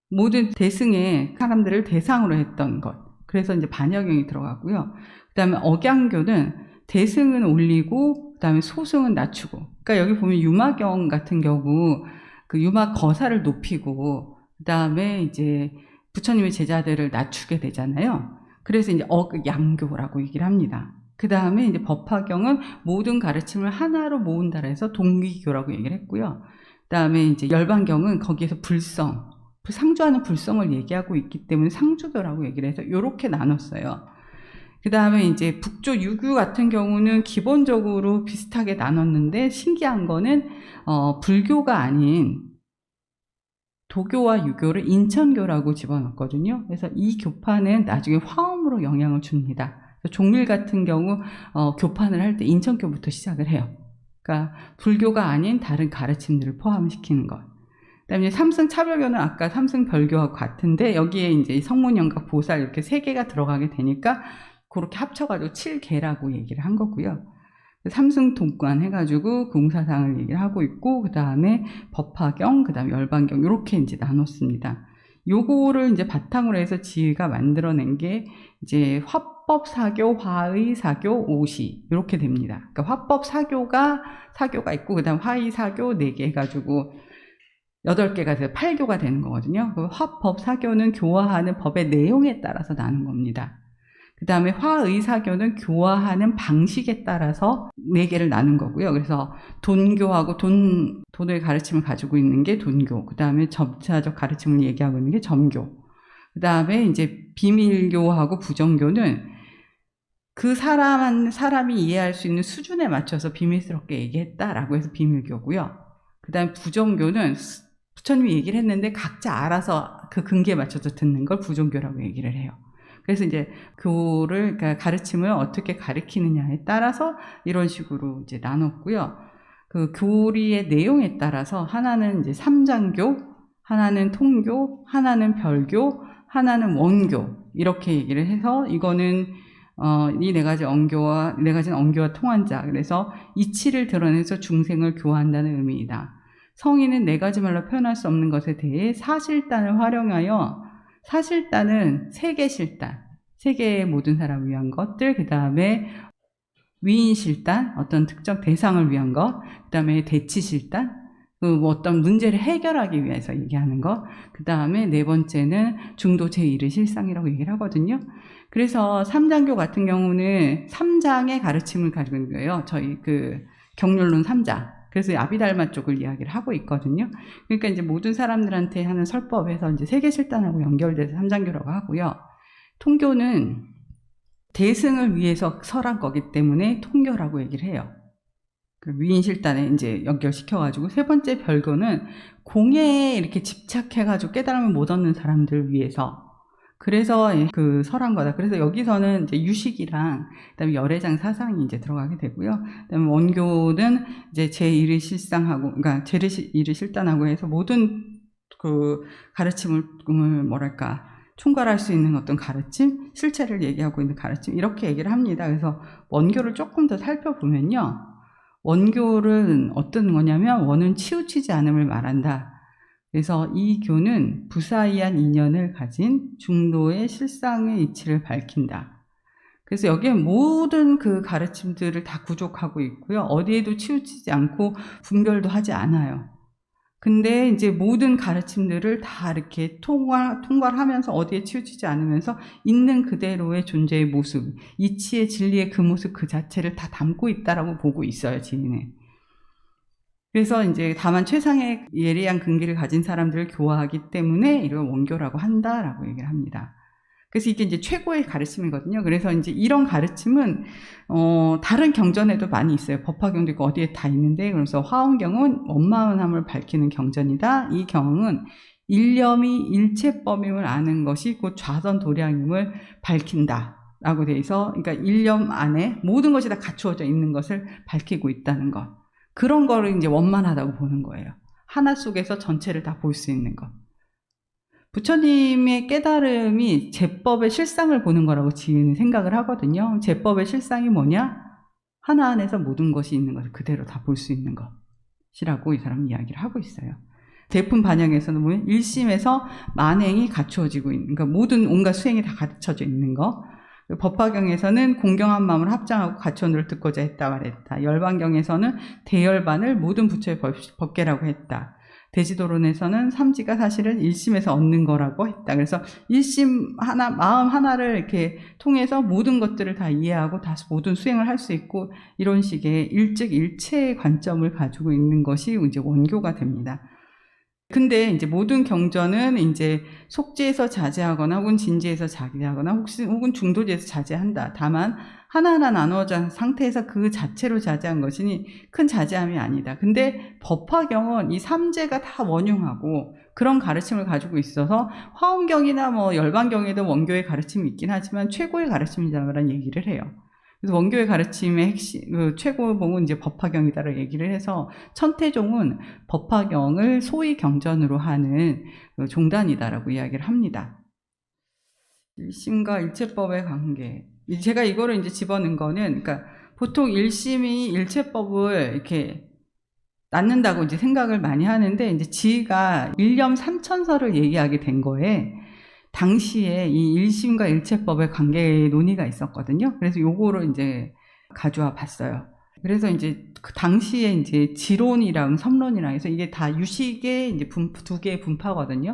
모든 대승의 사람들을 대상으로 했던 것. 그래서 이제 반야경이 들어가고요. 그 다음에 억양교는 대승은 올리고, 그 다음에 소승은 낮추고. 그러니까 여기 보면 유마경 같은 경우, 그 유마 거사를 높이고, 그 다음에 이제 부처님의 제자들을 낮추게 되잖아요. 그래서 이제 억양교라고 얘기를 합니다. 그 다음에 이제 법화경은 모든 가르침을 하나로 모은다라 해서 동기교라고 얘기를 했고요. 그 다음에 이제 열반경은 거기에서 불성, 상주하는 불성을 얘기하고 있기 때문에 상주교라고 얘기를 해서 이렇게 나눴어요. 그 다음에 이제 북조 유교 같은 경우는 기본적으로 비슷하게 나눴는데 신기한 거는 불교가 아닌 도교와 유교를 인천교라고 집어넣었거든요. 그래서 이 교판은 나중에 화엄으로 영향을 줍니다. 종밀 같은 경우 교판을 할 때 인천교부터 시작을 해요. 그러니까 불교가 아닌 다른 가르침들을 포함시키는 것. 그다음에 삼승 차별교는 아까 삼승 별교하고 같은데 여기에 이제 성문, 영각, 보살 이렇게 세 개가 들어가게 되니까 그렇게 합쳐가지고 7개라고 얘기를 한 거고요. 삼승 동관 해가지고 공사상을 얘기를 하고 있고, 그 다음에 법화경, 그 다음에 열반경, 이렇게 이제 나눴습니다. 요거를 이제 바탕으로 해서 지혜가 만들어낸 게 이제 화법사교, 화의사교, 오시, 이렇게 됩니다. 그러니까 화법사교가 있고, 그 다음 화의사교 4개 해가지고 8개가 돼서 8교가 되는 거거든요. 그 화법사교는 교화하는 법의 내용에 따라서 나는 겁니다. 그 다음에 화의사교는 교화하는 방식에 따라서 4개를 나눈 거고요. 그래서 돈교하고 돈의 가르침을 가지고 있는 게 돈교, 그 다음에 점차적 가르침을 얘기하고 있는 게 점교, 그 다음에 이제 비밀교하고 부정교는 그 사람이 이해할 수 있는 수준에 맞춰서 비밀스럽게 얘기했다라고 해서 비밀교고요. 그 다음에 부정교는 부처님이 얘기를 했는데 각자 알아서 그 근기에 맞춰서 듣는 걸 부정교라고 얘기를 해요. 그래서 이제 그러니까 가르침을 어떻게 가르치느냐에 따라서 이런 식으로 이제 나눴고요. 그 교리의 내용에 따라서 하나는 이제 삼장교, 하나는 통교, 하나는 별교, 하나는 원교 이렇게 얘기를 해서 이거는 이 4가지는 언교와 통한 자. 그래서 이치를 드러내서 중생을 교화한다는 의미이다. 성인은 네 가지 말로 표현할 수 없는 것에 대해 사실단을 활용하여, 사실단은 세계실단, 세계의 모든 사람을 위한 것들, 그 다음에 위인실단, 어떤 특정 대상을 위한 것, 그 다음에 대치실단, 뭐 어떤 문제를 해결하기 위해서 얘기하는 것, 그 다음에 네 번째는 중도 제1의 실상이라고 얘기를 하거든요. 그래서 3장교 같은 경우는 3장의 가르침을 가지고 있는 거예요. 저희 그 경륜론 3장. 그래서 아비달마 쪽을 이야기를 하고 있거든요. 그러니까 이제 모든 사람들한테 하는 설법에서 이제 세계실단하고 연결돼서 3장교라고 하고요. 통교는 대승을 위해서 설한 거기 때문에 통교라고 얘기를 해요. 그 위인실단에 이제 연결시켜가지고, 세 번째 별교는 공예에 이렇게 집착해가지고 깨달음을 못 얻는 사람들을 위해서, 그래서 그 설한 거다. 그래서 여기서는 이제 유식이랑 그다음에 열애장 사상이 이제 들어가게 되고요. 그다음에 원교는 이제 제1의 실상하고, 그러니까 제1의 실단하고 해서 모든 그 가르침을 뭐랄까 총괄할 수 있는 어떤 가르침, 실체를 얘기하고 있는 가르침, 이렇게 얘기를 합니다. 그래서 원교를 조금 더 살펴보면요, 원교는 어떤 거냐면 원은 치우치지 않음을 말한다. 그래서 이 교는 부사이한 인연을 가진 중도의 실상의 이치를 밝힌다. 그래서 여기에 모든 그 가르침들을 다 구족하고 있고요. 어디에도 치우치지 않고 분별도 하지 않아요. 근데 이제 모든 가르침들을 다 이렇게 통괄하면서 어디에 치우치지 않으면서 있는 그대로의 존재의 모습, 이치의 진리의 그 모습 그 자체를 다 담고 있다라고 보고 있어요, 지인은. 그래서 이제 다만 최상의 예리한 근기를 가진 사람들을 교화하기 때문에 이걸 원교라고 한다라고 얘기를 합니다. 그래서 이게 이제 최고의 가르침이거든요. 그래서 이제 이런 가르침은 다른 경전에도 많이 있어요. 법화경도 있고 어디에 다 있는데, 그래서 화엄경은 원만함을 밝히는 경전이다. 이 경은 일념이 일체법임을 아는 것이 곧 좌선 도량임을 밝힌다라고 돼 있어. 그러니까 일념 안에 모든 것이 다 갖추어져 있는 것을 밝히고 있다는 것. 그런 거를 이제 원만하다고 보는 거예요. 하나 속에서 전체를 다 볼 수 있는 것. 부처님의 깨달음이 제법의 실상을 보는 거라고 지인은 생각을 하거든요. 제법의 실상이 뭐냐? 하나 안에서 모든 것이 있는 것을 그대로 다 볼 수 있는 것이라고 이 사람은 이야기를 하고 있어요. 대품 반영에서는 뭐예요? 일심에서 만행이 갖추어지고 있는, 그러니까 모든 온갖 수행이 다 갖춰져 있는 거. 법화경에서는 공경한 마음을 합장하고 가천을 듣고자 했다 말했다. 열반경에서는 대열반을 모든 부처의 법계라고 했다. 대지도론에서는 삼지가 사실은 일심에서 얻는 거라고 했다. 그래서 일심 하나, 마음 하나를 이렇게 통해서 모든 것들을 다 이해하고 다 모든 수행을 할 수 있고, 이런 식의 일체의 관점을 가지고 있는 것이 이제 원교가 됩니다. 근데 이제 모든 경전은 이제 속지에서 자제하거나 혹은 진지에서 자제하거나 혹은 중도지에서 자제한다. 다만 하나하나 나누어진 상태에서 그 자체로 자제한 것이니 큰 자제함이 아니다. 근데 법화경은 이 삼재가 다 원흉하고 그런 가르침을 가지고 있어서 화엄경이나 뭐 열반경에도 원교의 가르침이 있긴 하지만 최고의 가르침이라는 얘기를 해요. 그래서 원교의 가르침의 핵심, 최고봉은 이제 법화경이다라고 얘기를 해서, 천태종은 법화경을 소위 경전으로 하는 종단이다라고 이야기를 합니다. 일심과 일체법의 관계. 제가 이거를 이제 집어넣은 거는, 그러니까 보통 일심이 일체법을 이렇게 낳는다고 이제 생각을 많이 하는데, 이제 지가 일념 삼천서를 얘기하게 된 거에 당시에 이 일심과 일체법의 관계의 논의가 있었거든요. 그래서 요거를 이제 가져와 봤어요. 그래서 이제 그 당시에 이제 지론이랑 섬론이랑 해서 이게 다 유식의 이제 두 개의 분파거든요.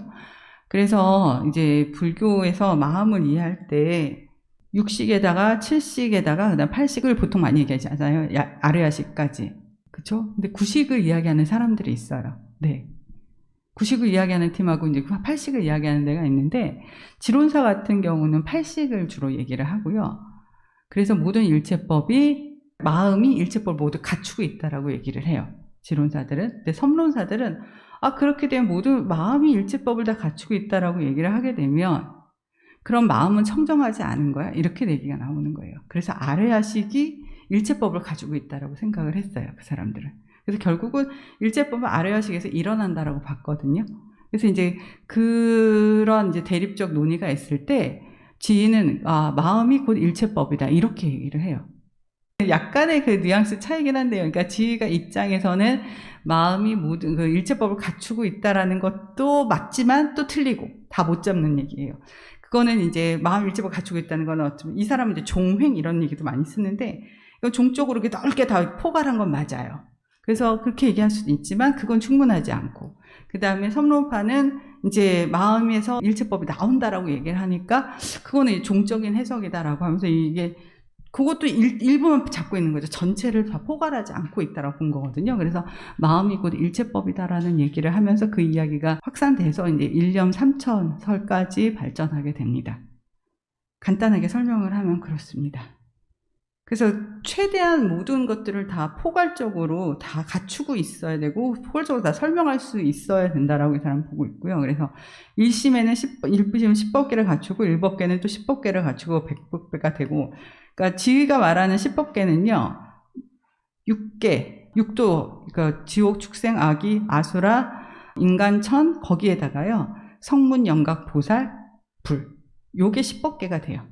그래서 이제 불교에서 마음을 이해할 때 육식에다가 칠식에다가 그다음 팔식을 보통 많이 얘기하잖아요. 아르야식까지. 그렇죠? 근데 구식을 이야기하는 사람들이 있어요. 네. 구식을 이야기하는 팀하고 이제 팔식을 이야기하는 데가 있는데, 지론사 같은 경우는 팔식을 주로 얘기를 하고요. 그래서 모든 일체법이 마음이 일체법을 모두 갖추고 있다라고 얘기를 해요. 지론사들은. 근데 섬론사들은 그렇게 되면 모든 마음이 일체법을 다 갖추고 있다라고 얘기를 하게 되면 그럼 마음은 청정하지 않은 거야? 이렇게 얘기가 나오는 거예요. 그래서 아르야식이 일체법을 가지고 있다라고 생각을 했어요. 그 사람들은. 그래서 결국은 일체법은 아르야식에서 일어난다라고 봤거든요. 그래서 이제 그런 이제 대립적 논의가 있을 때 지인은 마음이 곧 일체법이다 이렇게 얘기를 해요. 약간의 그 뉘앙스 차이긴 한데요. 그러니까 지희가 입장에서는 마음이 모든 그 일체법을 갖추고 있다라는 것도 맞지만 또 틀리고 다 못 잡는 얘기예요. 그거는 이제 마음 일체법을 갖추고 있다는 건 어쩌면 이 사람은 이제 종횡 이런 얘기도 많이 쓰는데 이건 종적으로 이렇게 넓게 다 포괄한 건 맞아요. 그래서 그렇게 얘기할 수도 있지만 그건 충분하지 않고 그 다음에 선론파는 이제 마음에서 일체법이 나온다라고 얘기를 하니까 그거는 종적인 해석이다라고 하면서 이게 그것도 일부만 잡고 있는 거죠. 전체를 다 포괄하지 않고 있다라고 본 거거든요. 그래서 마음이 곧 일체법이다라는 얘기를 하면서 그 이야기가 확산돼서 이제 일념 삼천설까지 발전하게 됩니다. 간단하게 설명을 하면 그렇습니다. 그래서 최대한 모든 것들을 다 포괄적으로 다 갖추고 있어야 되고 포괄적으로 다 설명할 수 있어야 된다라고 이 사람은 보고 있고요. 그래서 1심에는 1심은 10법계를 갖추고 1법계는 또 10법계를 갖추고 100법계가 되고 그러니까 지휘가 말하는 10법계는요. 6계, 6도 그러니까 지옥, 축생, 아기, 아수라, 인간, 천 거기에다가요. 성문, 영각, 보살, 불 요게 10법계가 돼요.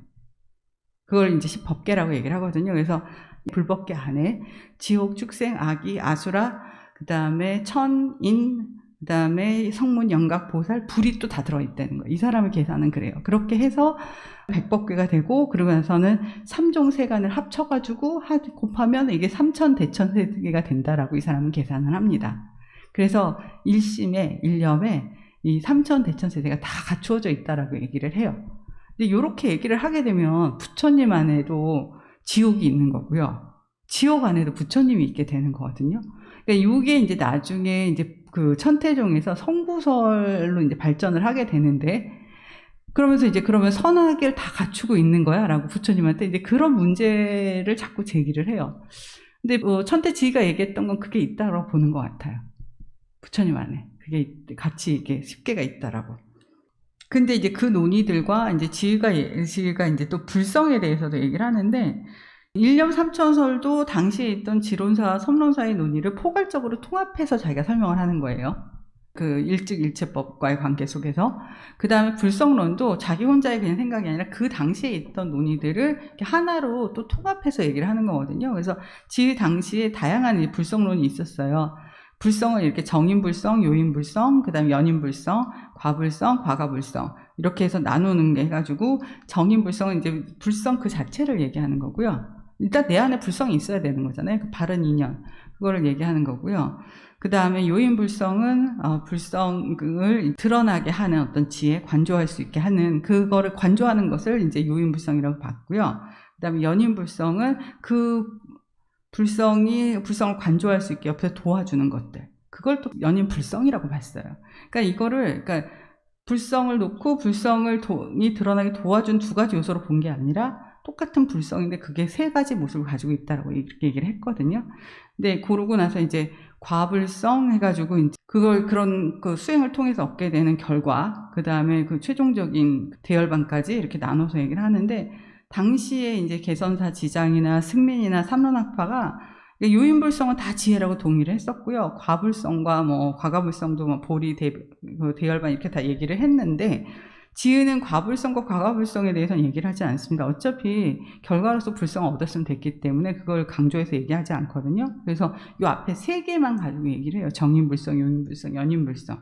그걸 이제 10법계라고 얘기를 하거든요. 그래서 불법계 안에 지옥, 축생, 아기, 아수라, 그 다음에 천, 인, 그 다음에 성문, 영각, 보살, 불이 또 다 들어있다는 거예요. 이 사람의 계산은 그래요. 그렇게 해서 100법계가 되고 그러고 나서는 3종 세간을 합쳐가지고 곱하면 이게 3천 대천세계가 된다라고 이 사람은 계산을 합니다. 그래서 1심에 1념에 이 3천 대천세계가 다 갖추어져 있다라고 얘기를 해요. 근데 이렇게 얘기를 하게 되면 부처님 안에도 지옥이 있는 거고요. 지옥 안에도 부처님이 있게 되는 거거든요. 그러니까 이게 이제 나중에 이제 그 천태종에서 성구설로 이제 발전을 하게 되는데 그러면서 이제 그러면 선악을 다 갖추고 있는 거야? 라고 부처님한테 이제 그런 문제를 자꾸 제기를 해요. 근데 뭐 천태지희가 얘기했던 건 그게 있다고 보는 것 같아요. 부처님 안에. 그게 같이 이게 10개가 있다라고. 근데 이제 그 논의들과 이제 지희가 이제 또 불성에 대해서도 얘기를 하는데, 일념 삼천설도 당시에 있던 지론사와 선론사의 논의를 포괄적으로 통합해서 자기가 설명을 하는 거예요. 그 일즉일체법과의 관계 속에서. 그 다음에 불성론도 자기 혼자의 그냥 생각이 아니라 그 당시에 있던 논의들을 이렇게 하나로 또 통합해서 얘기를 하는 거거든요. 그래서 지휘 당시에 다양한 불성론이 있었어요. 불성을 이렇게 정인불성, 요인불성, 그 다음에 연인불성, 과불성, 과가불성 이렇게 해서 나누는 게 해가지고 정인불성은 이제 불성 그 자체를 얘기하는 거고요. 일단 내 안에 불성이 있어야 되는 거잖아요. 그 바른 인연 그거를 얘기하는 거고요. 그 다음에 요인불성은 불성을 드러나게 하는 어떤 지혜, 관조할 수 있게 하는 그거를 관조하는 것을 이제 요인불성이라고 봤고요. 그 다음에 연인불성은 그 불성을 관조할 수 있게 옆에서 도와주는 것들. 그걸 또 연인불성이라고 봤어요. 그러니까 이거를, 그러니까 불성을 놓고 불성이 드러나게 도와준 두 가지 요소로 본 게 아니라 똑같은 불성인데 그게 세 가지 모습을 가지고 있다라고 이렇게 얘기를 했거든요. 근데 그러고 나서 이제 과불성 해가지고 이제 그걸 그런 그 수행을 통해서 얻게 되는 결과, 그 다음에 그 최종적인 대열반까지 이렇게 나눠서 얘기를 하는데, 당시에 이제 개선사 지장이나 승민이나 삼론학파가 요인불성은 다 지혜라고 동의를 했었고요. 과불성과 뭐 과가불성도 뭐 보리 대열반 이렇게 다 얘기를 했는데, 지혜는 과불성과 과가불성에 대해서는 얘기를 하지 않습니다. 어차피 결과로서 불성을 얻었으면 됐기 때문에 그걸 강조해서 얘기하지 않거든요. 그래서 이 앞에 세 개만 가지고 얘기를 해요. 정인불성, 요인불성, 연인불성.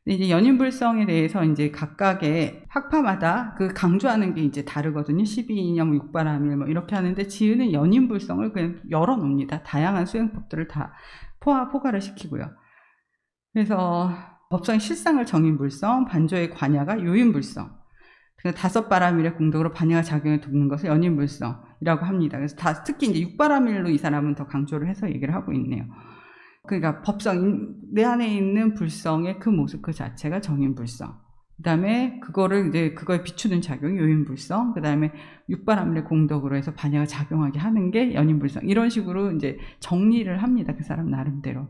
근데 이제 연인불성에 대해서 이제 각각의 학파마다 그 강조하는 게 이제 다르거든요. 12이념, 육바라밀 뭐 이렇게 하는데, 지혜는 연인불성을 그냥 열어놓습니다. 다양한 수행법들을 다 포괄을 시키고요. 그래서 법성의 실상을 정인불성, 반조의 관야가 요인불성, 다섯 바라밀의 공덕으로 반야가 작용해 돕는 것을 연인불성이라고 합니다. 그래서 특히 이제 육바라밀로 이 사람은 더 강조를 해서 얘기를 하고 있네요. 그러니까 법성, 내 안에 있는 불성의 그 모습 그 자체가 정인불성. 그 다음에 그거에 비추는 작용이 요인불성. 그 다음에 육바라밀의 공덕으로 해서 반야가 작용하게 하는 게 연인불성. 이런 식으로 이제 정리를 합니다. 그 사람 나름대로.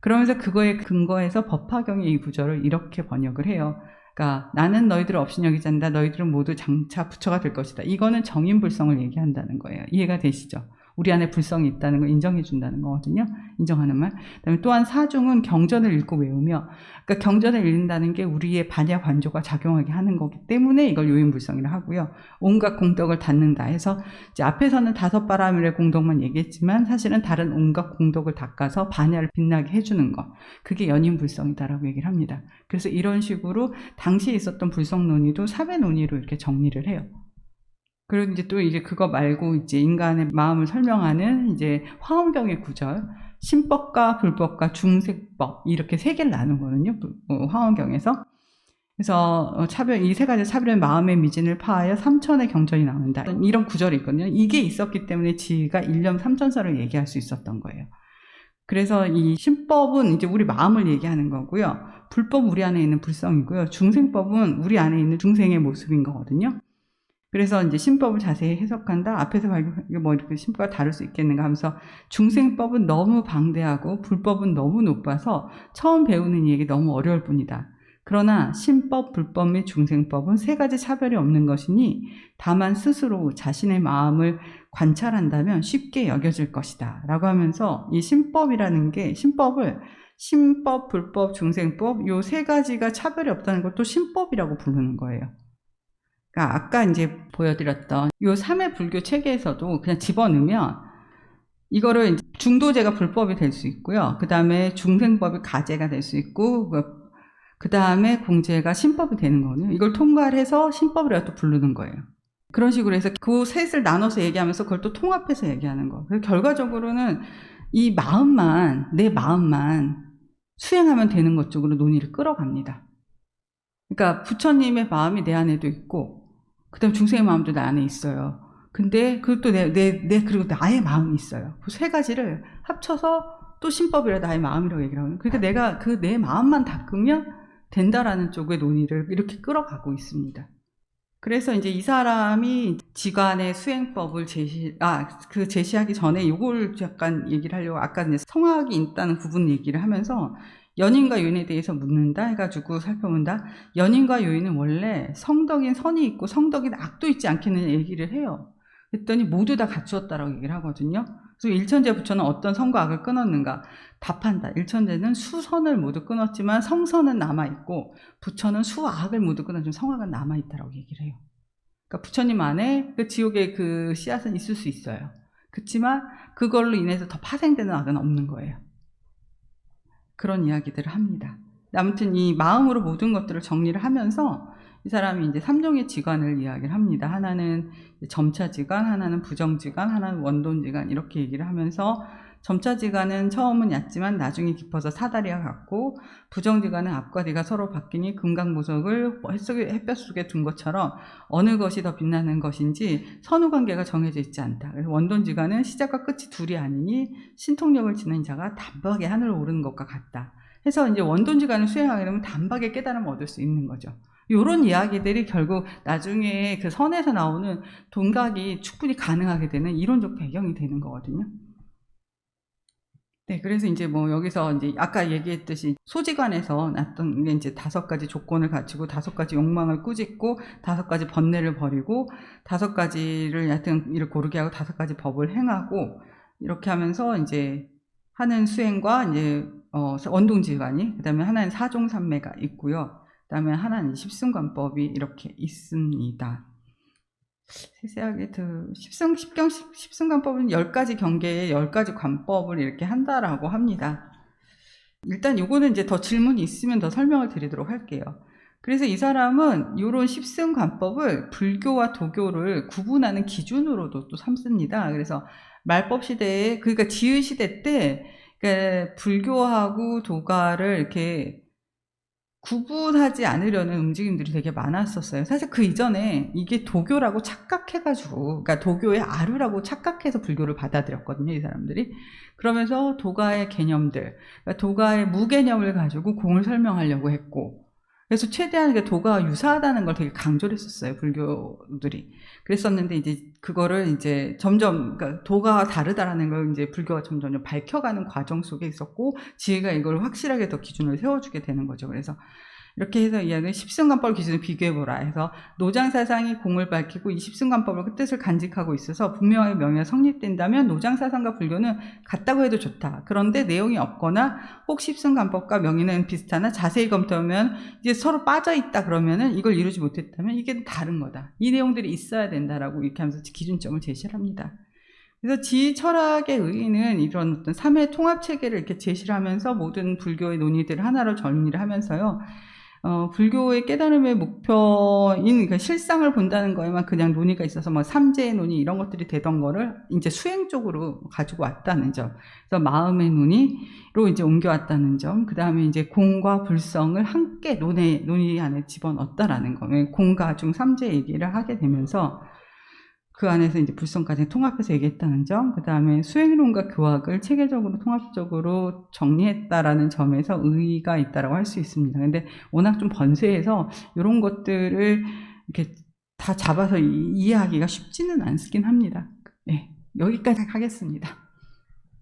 그러면서 그거에 근거해서 법화경의 이 구절을 이렇게 번역을 해요. 그러니까 나는 너희들을 없인 여기지 않는다. 너희들은 모두 장차 부처가 될 것이다. 이거는 정인불성을 얘기한다는 거예요. 이해가 되시죠? 우리 안에 불성이 있다는 걸 인정해 준다는 거거든요. 인정하는 말. 그다음에 또한 사중은 경전을 읽고 외우며, 그러니까 경전을 읽는다는 게 우리의 반야 관조가 작용하게 하는 거기 때문에 이걸 요인불성이라 하고요. 온갖 공덕을 닦는다 해서 이제 앞에서는 5바라밀의 공덕만 얘기했지만 사실은 다른 온갖 공덕을 닦아서 반야를 빛나게 해주는 것, 그게 연인불성이다라고 얘기를 합니다. 그래서 이런 식으로 당시에 있었던 불성 논의도 사배 논의로 이렇게 정리를 해요. 그리고 이제 또 이제 그거 말고 이제 인간의 마음을 설명하는 이제 화엄경의 구절, 신법과 불법과 중생법, 이렇게 세 개를 나누거든요. 화엄경에서. 그래서 이 세 가지 차별의 마음의 미진을 파하여 삼천의 경전이 나온다. 이런 구절이 있거든요. 이게 있었기 때문에 지가 일념 삼천사를 얘기할 수 있었던 거예요. 그래서 이 신법은 이제 우리 마음을 얘기하는 거고요. 불법은 우리 안에 있는 불성이고요. 중생법은 우리 안에 있는 중생의 모습인 거거든요. 그래서 이제 신법을 자세히 해석한다. 앞에서 뭐 이렇게 신법과 다를 수 있겠는가 하면서 중생법은 너무 방대하고 불법은 너무 높아서 처음 배우는 이에게 너무 어려울 뿐이다. 그러나 신법, 불법 및 중생법은 세 가지 차별이 없는 것이니 다만 스스로 자신의 마음을 관찰한다면 쉽게 여겨질 것이다. 라고 하면서 이 신법이라는 게 신법을 신법, 불법, 중생법 요 세 가지가 차별이 없다는 걸 또 신법이라고 부르는 거예요. 그러니까 아까 이제 보여드렸던 요 3회 불교 체계에서도 그냥 집어넣으면 이거를 중도제가 불법이 될 수 있고요. 그 다음에 중생법이 가제가 될 수 있고, 그 다음에 공제가 신법이 되는 거거든요. 이걸 통과를 해서 신법이라고 또 부르는 거예요. 그런 식으로 해서 그 셋을 나눠서 얘기하면서 그걸 또 통합해서 얘기하는 거. 그래서 결과적으로는 이 마음만, 내 마음만 수행하면 되는 것 쪽으로 논의를 끌어갑니다. 그러니까 부처님의 마음이 내 안에도 있고, 그 다음에 중생의 마음도 내 안에 있어요. 근데 그것도 그리고 나의 마음이 있어요. 그 세 가지를 합쳐서 또 신법이라 나의 마음이라고 얘기를 하거든요. 그러니까 내가 그 내 마음만 닦으면 된다라는 쪽의 논의를 이렇게 끌어가고 있습니다. 그래서 이제 이 사람이 지관의 수행법을 제시하기 전에 이걸 약간 얘기를 하려고 아까 이제 성악이 있다는 부분 얘기를 하면서 연인과 요인에 대해서 묻는다 해가지고 살펴본다. 연인과 요인은 원래 성덕인 선이 있고 성덕인 악도 있지 않겠느냐 얘기를 해요. 그랬더니 모두 다 갖추었다라고 얘기를 하거든요. 그래서 일천제 부처는 어떤 선과 악을 끊었는가? 답한다. 일천제는 수선을 모두 끊었지만 성선은 남아있고 부처는 수악을 모두 끊었지만 성악은 남아있다라고 얘기를 해요. 그러니까 부처님 안에 그 지옥의 그 씨앗은 있을 수 있어요. 그렇지만 그걸로 인해서 더 파생되는 악은 없는 거예요. 그런 이야기들을 합니다. 아무튼 이 마음으로 모든 것들을 정리를 하면서 이 사람이 이제 3종의 지관을 이야기를 합니다. 하나는 점차지관, 하나는 부정지관, 하나는 원돈지관 이렇게 얘기를 하면서 점차지관은 처음은 얕지만 나중에 깊어서 사다리와 같고 부정지관은 앞과 뒤가 서로 바뀌니 금강보석을 햇볕 속에 둔 것처럼 어느 것이 더 빛나는 것인지 선후관계가 정해져 있지 않다. 그래서 원돈지관은 시작과 끝이 둘이 아니니 신통력을 지닌 자가 단박에 하늘을 오르는 것과 같다. 해서 이제 원돈지관을 수행하게 되면 단박에 깨달음을 얻을 수 있는 거죠. 이런 이야기들이 결국 나중에 그 선에서 나오는 동각이 충분히 가능하게 되는 이론적 배경이 되는 거거든요. 네, 그래서 이제 뭐 여기서 이제 아까 얘기했듯이 소지관에서 났던 게 이제 5가지 조건을 갖추고 5가지 욕망을 꾸짖고 5가지 번뇌를 버리고 5가지를 하여튼 이를 고르게 하고 5가지 법을 행하고 이렇게 하면서 이제 하는 수행과 이제 원동지관이, 그다음에 하나는 사종삼매가 있고요. 그다음에 하나는 십승관법이 이렇게 있습니다. 세세하게 십승관법은 10가지 경계에 10가지 관법을 이렇게 한다라고 합니다. 일단 요거는 이제 더 질문이 있으면 더 설명을 드리도록 할게요. 그래서 이 사람은 이런 십승관법을 불교와 도교를 구분하는 기준으로도 또 삼습니다. 그래서 말법 시대에, 그러니까 지의 시대 때 그러니까 불교하고 도가를 이렇게 구분하지 않으려는 움직임들이 되게 많았었어요. 사실 그 이전에 이게 도교라고 착각해가지고, 그러니까 도교의 아류라고 착각해서 불교를 받아들였거든요, 이 사람들이. 그러면서 도가의 개념들, 그러니까 도가의 무개념을 가지고 공을 설명하려고 했고, 그래서 최대한 도가와 유사하다는 걸 되게 강조를 했었어요, 불교들이. 그랬었는데, 이제 그거를 이제 점점, 그러니까 도가와 다르다라는 걸 이제 불교가 점점 밝혀가는 과정 속에 있었고, 지혜가 이걸 확실하게 더 기준을 세워주게 되는 거죠. 그래서 이렇게 해서 이야기는 십승관법 기준을 비교해보라 해서 노장사상이 공을 밝히고 이 십승관법을 그 뜻을 간직하고 있어서 분명하게 명예가 성립된다면 노장사상과 불교는 같다고 해도 좋다. 그런데 내용이 없거나 혹 십승관법과 명의는 비슷하나 자세히 검토하면 이제 서로 빠져있다 그러면은 이걸 이루지 못했다면 이게 다른 거다. 이 내용들이 있어야 된다라고 이렇게 하면서 기준점을 제시를 합니다. 그래서 지철학의 의의는 이런 어떤 삼회 통합 체계를 이렇게 제시를 하면서 모든 불교의 논의들을 하나로 정리를 하면서요. 불교의 깨달음의 목표인 그러니까 실상을 본다는 거에만 그냥 논의가 있어서 뭐 삼재의 논의 이런 것들이 되던 거를 이제 수행 쪽으로 가지고 왔다는 점. 그래서 마음의 논의로 이제 옮겨왔다는 점. 그 다음에 이제 공과 불성을 함께 논의 안에 집어넣었다라는 거. 공가중 삼재 얘기를 하게 되면서 그 안에서 이제 불성까지 통합해서 얘기했다는 점, 그 다음에 수행론과 교학을 체계적으로 통합적으로 정리했다라는 점에서 의의가 있다라고 할 수 있습니다. 근데 워낙 좀 번세해서 이런 것들을 이렇게 다 잡아서 이해하기가 쉽지는 않긴 합니다. 네, 여기까지 하겠습니다.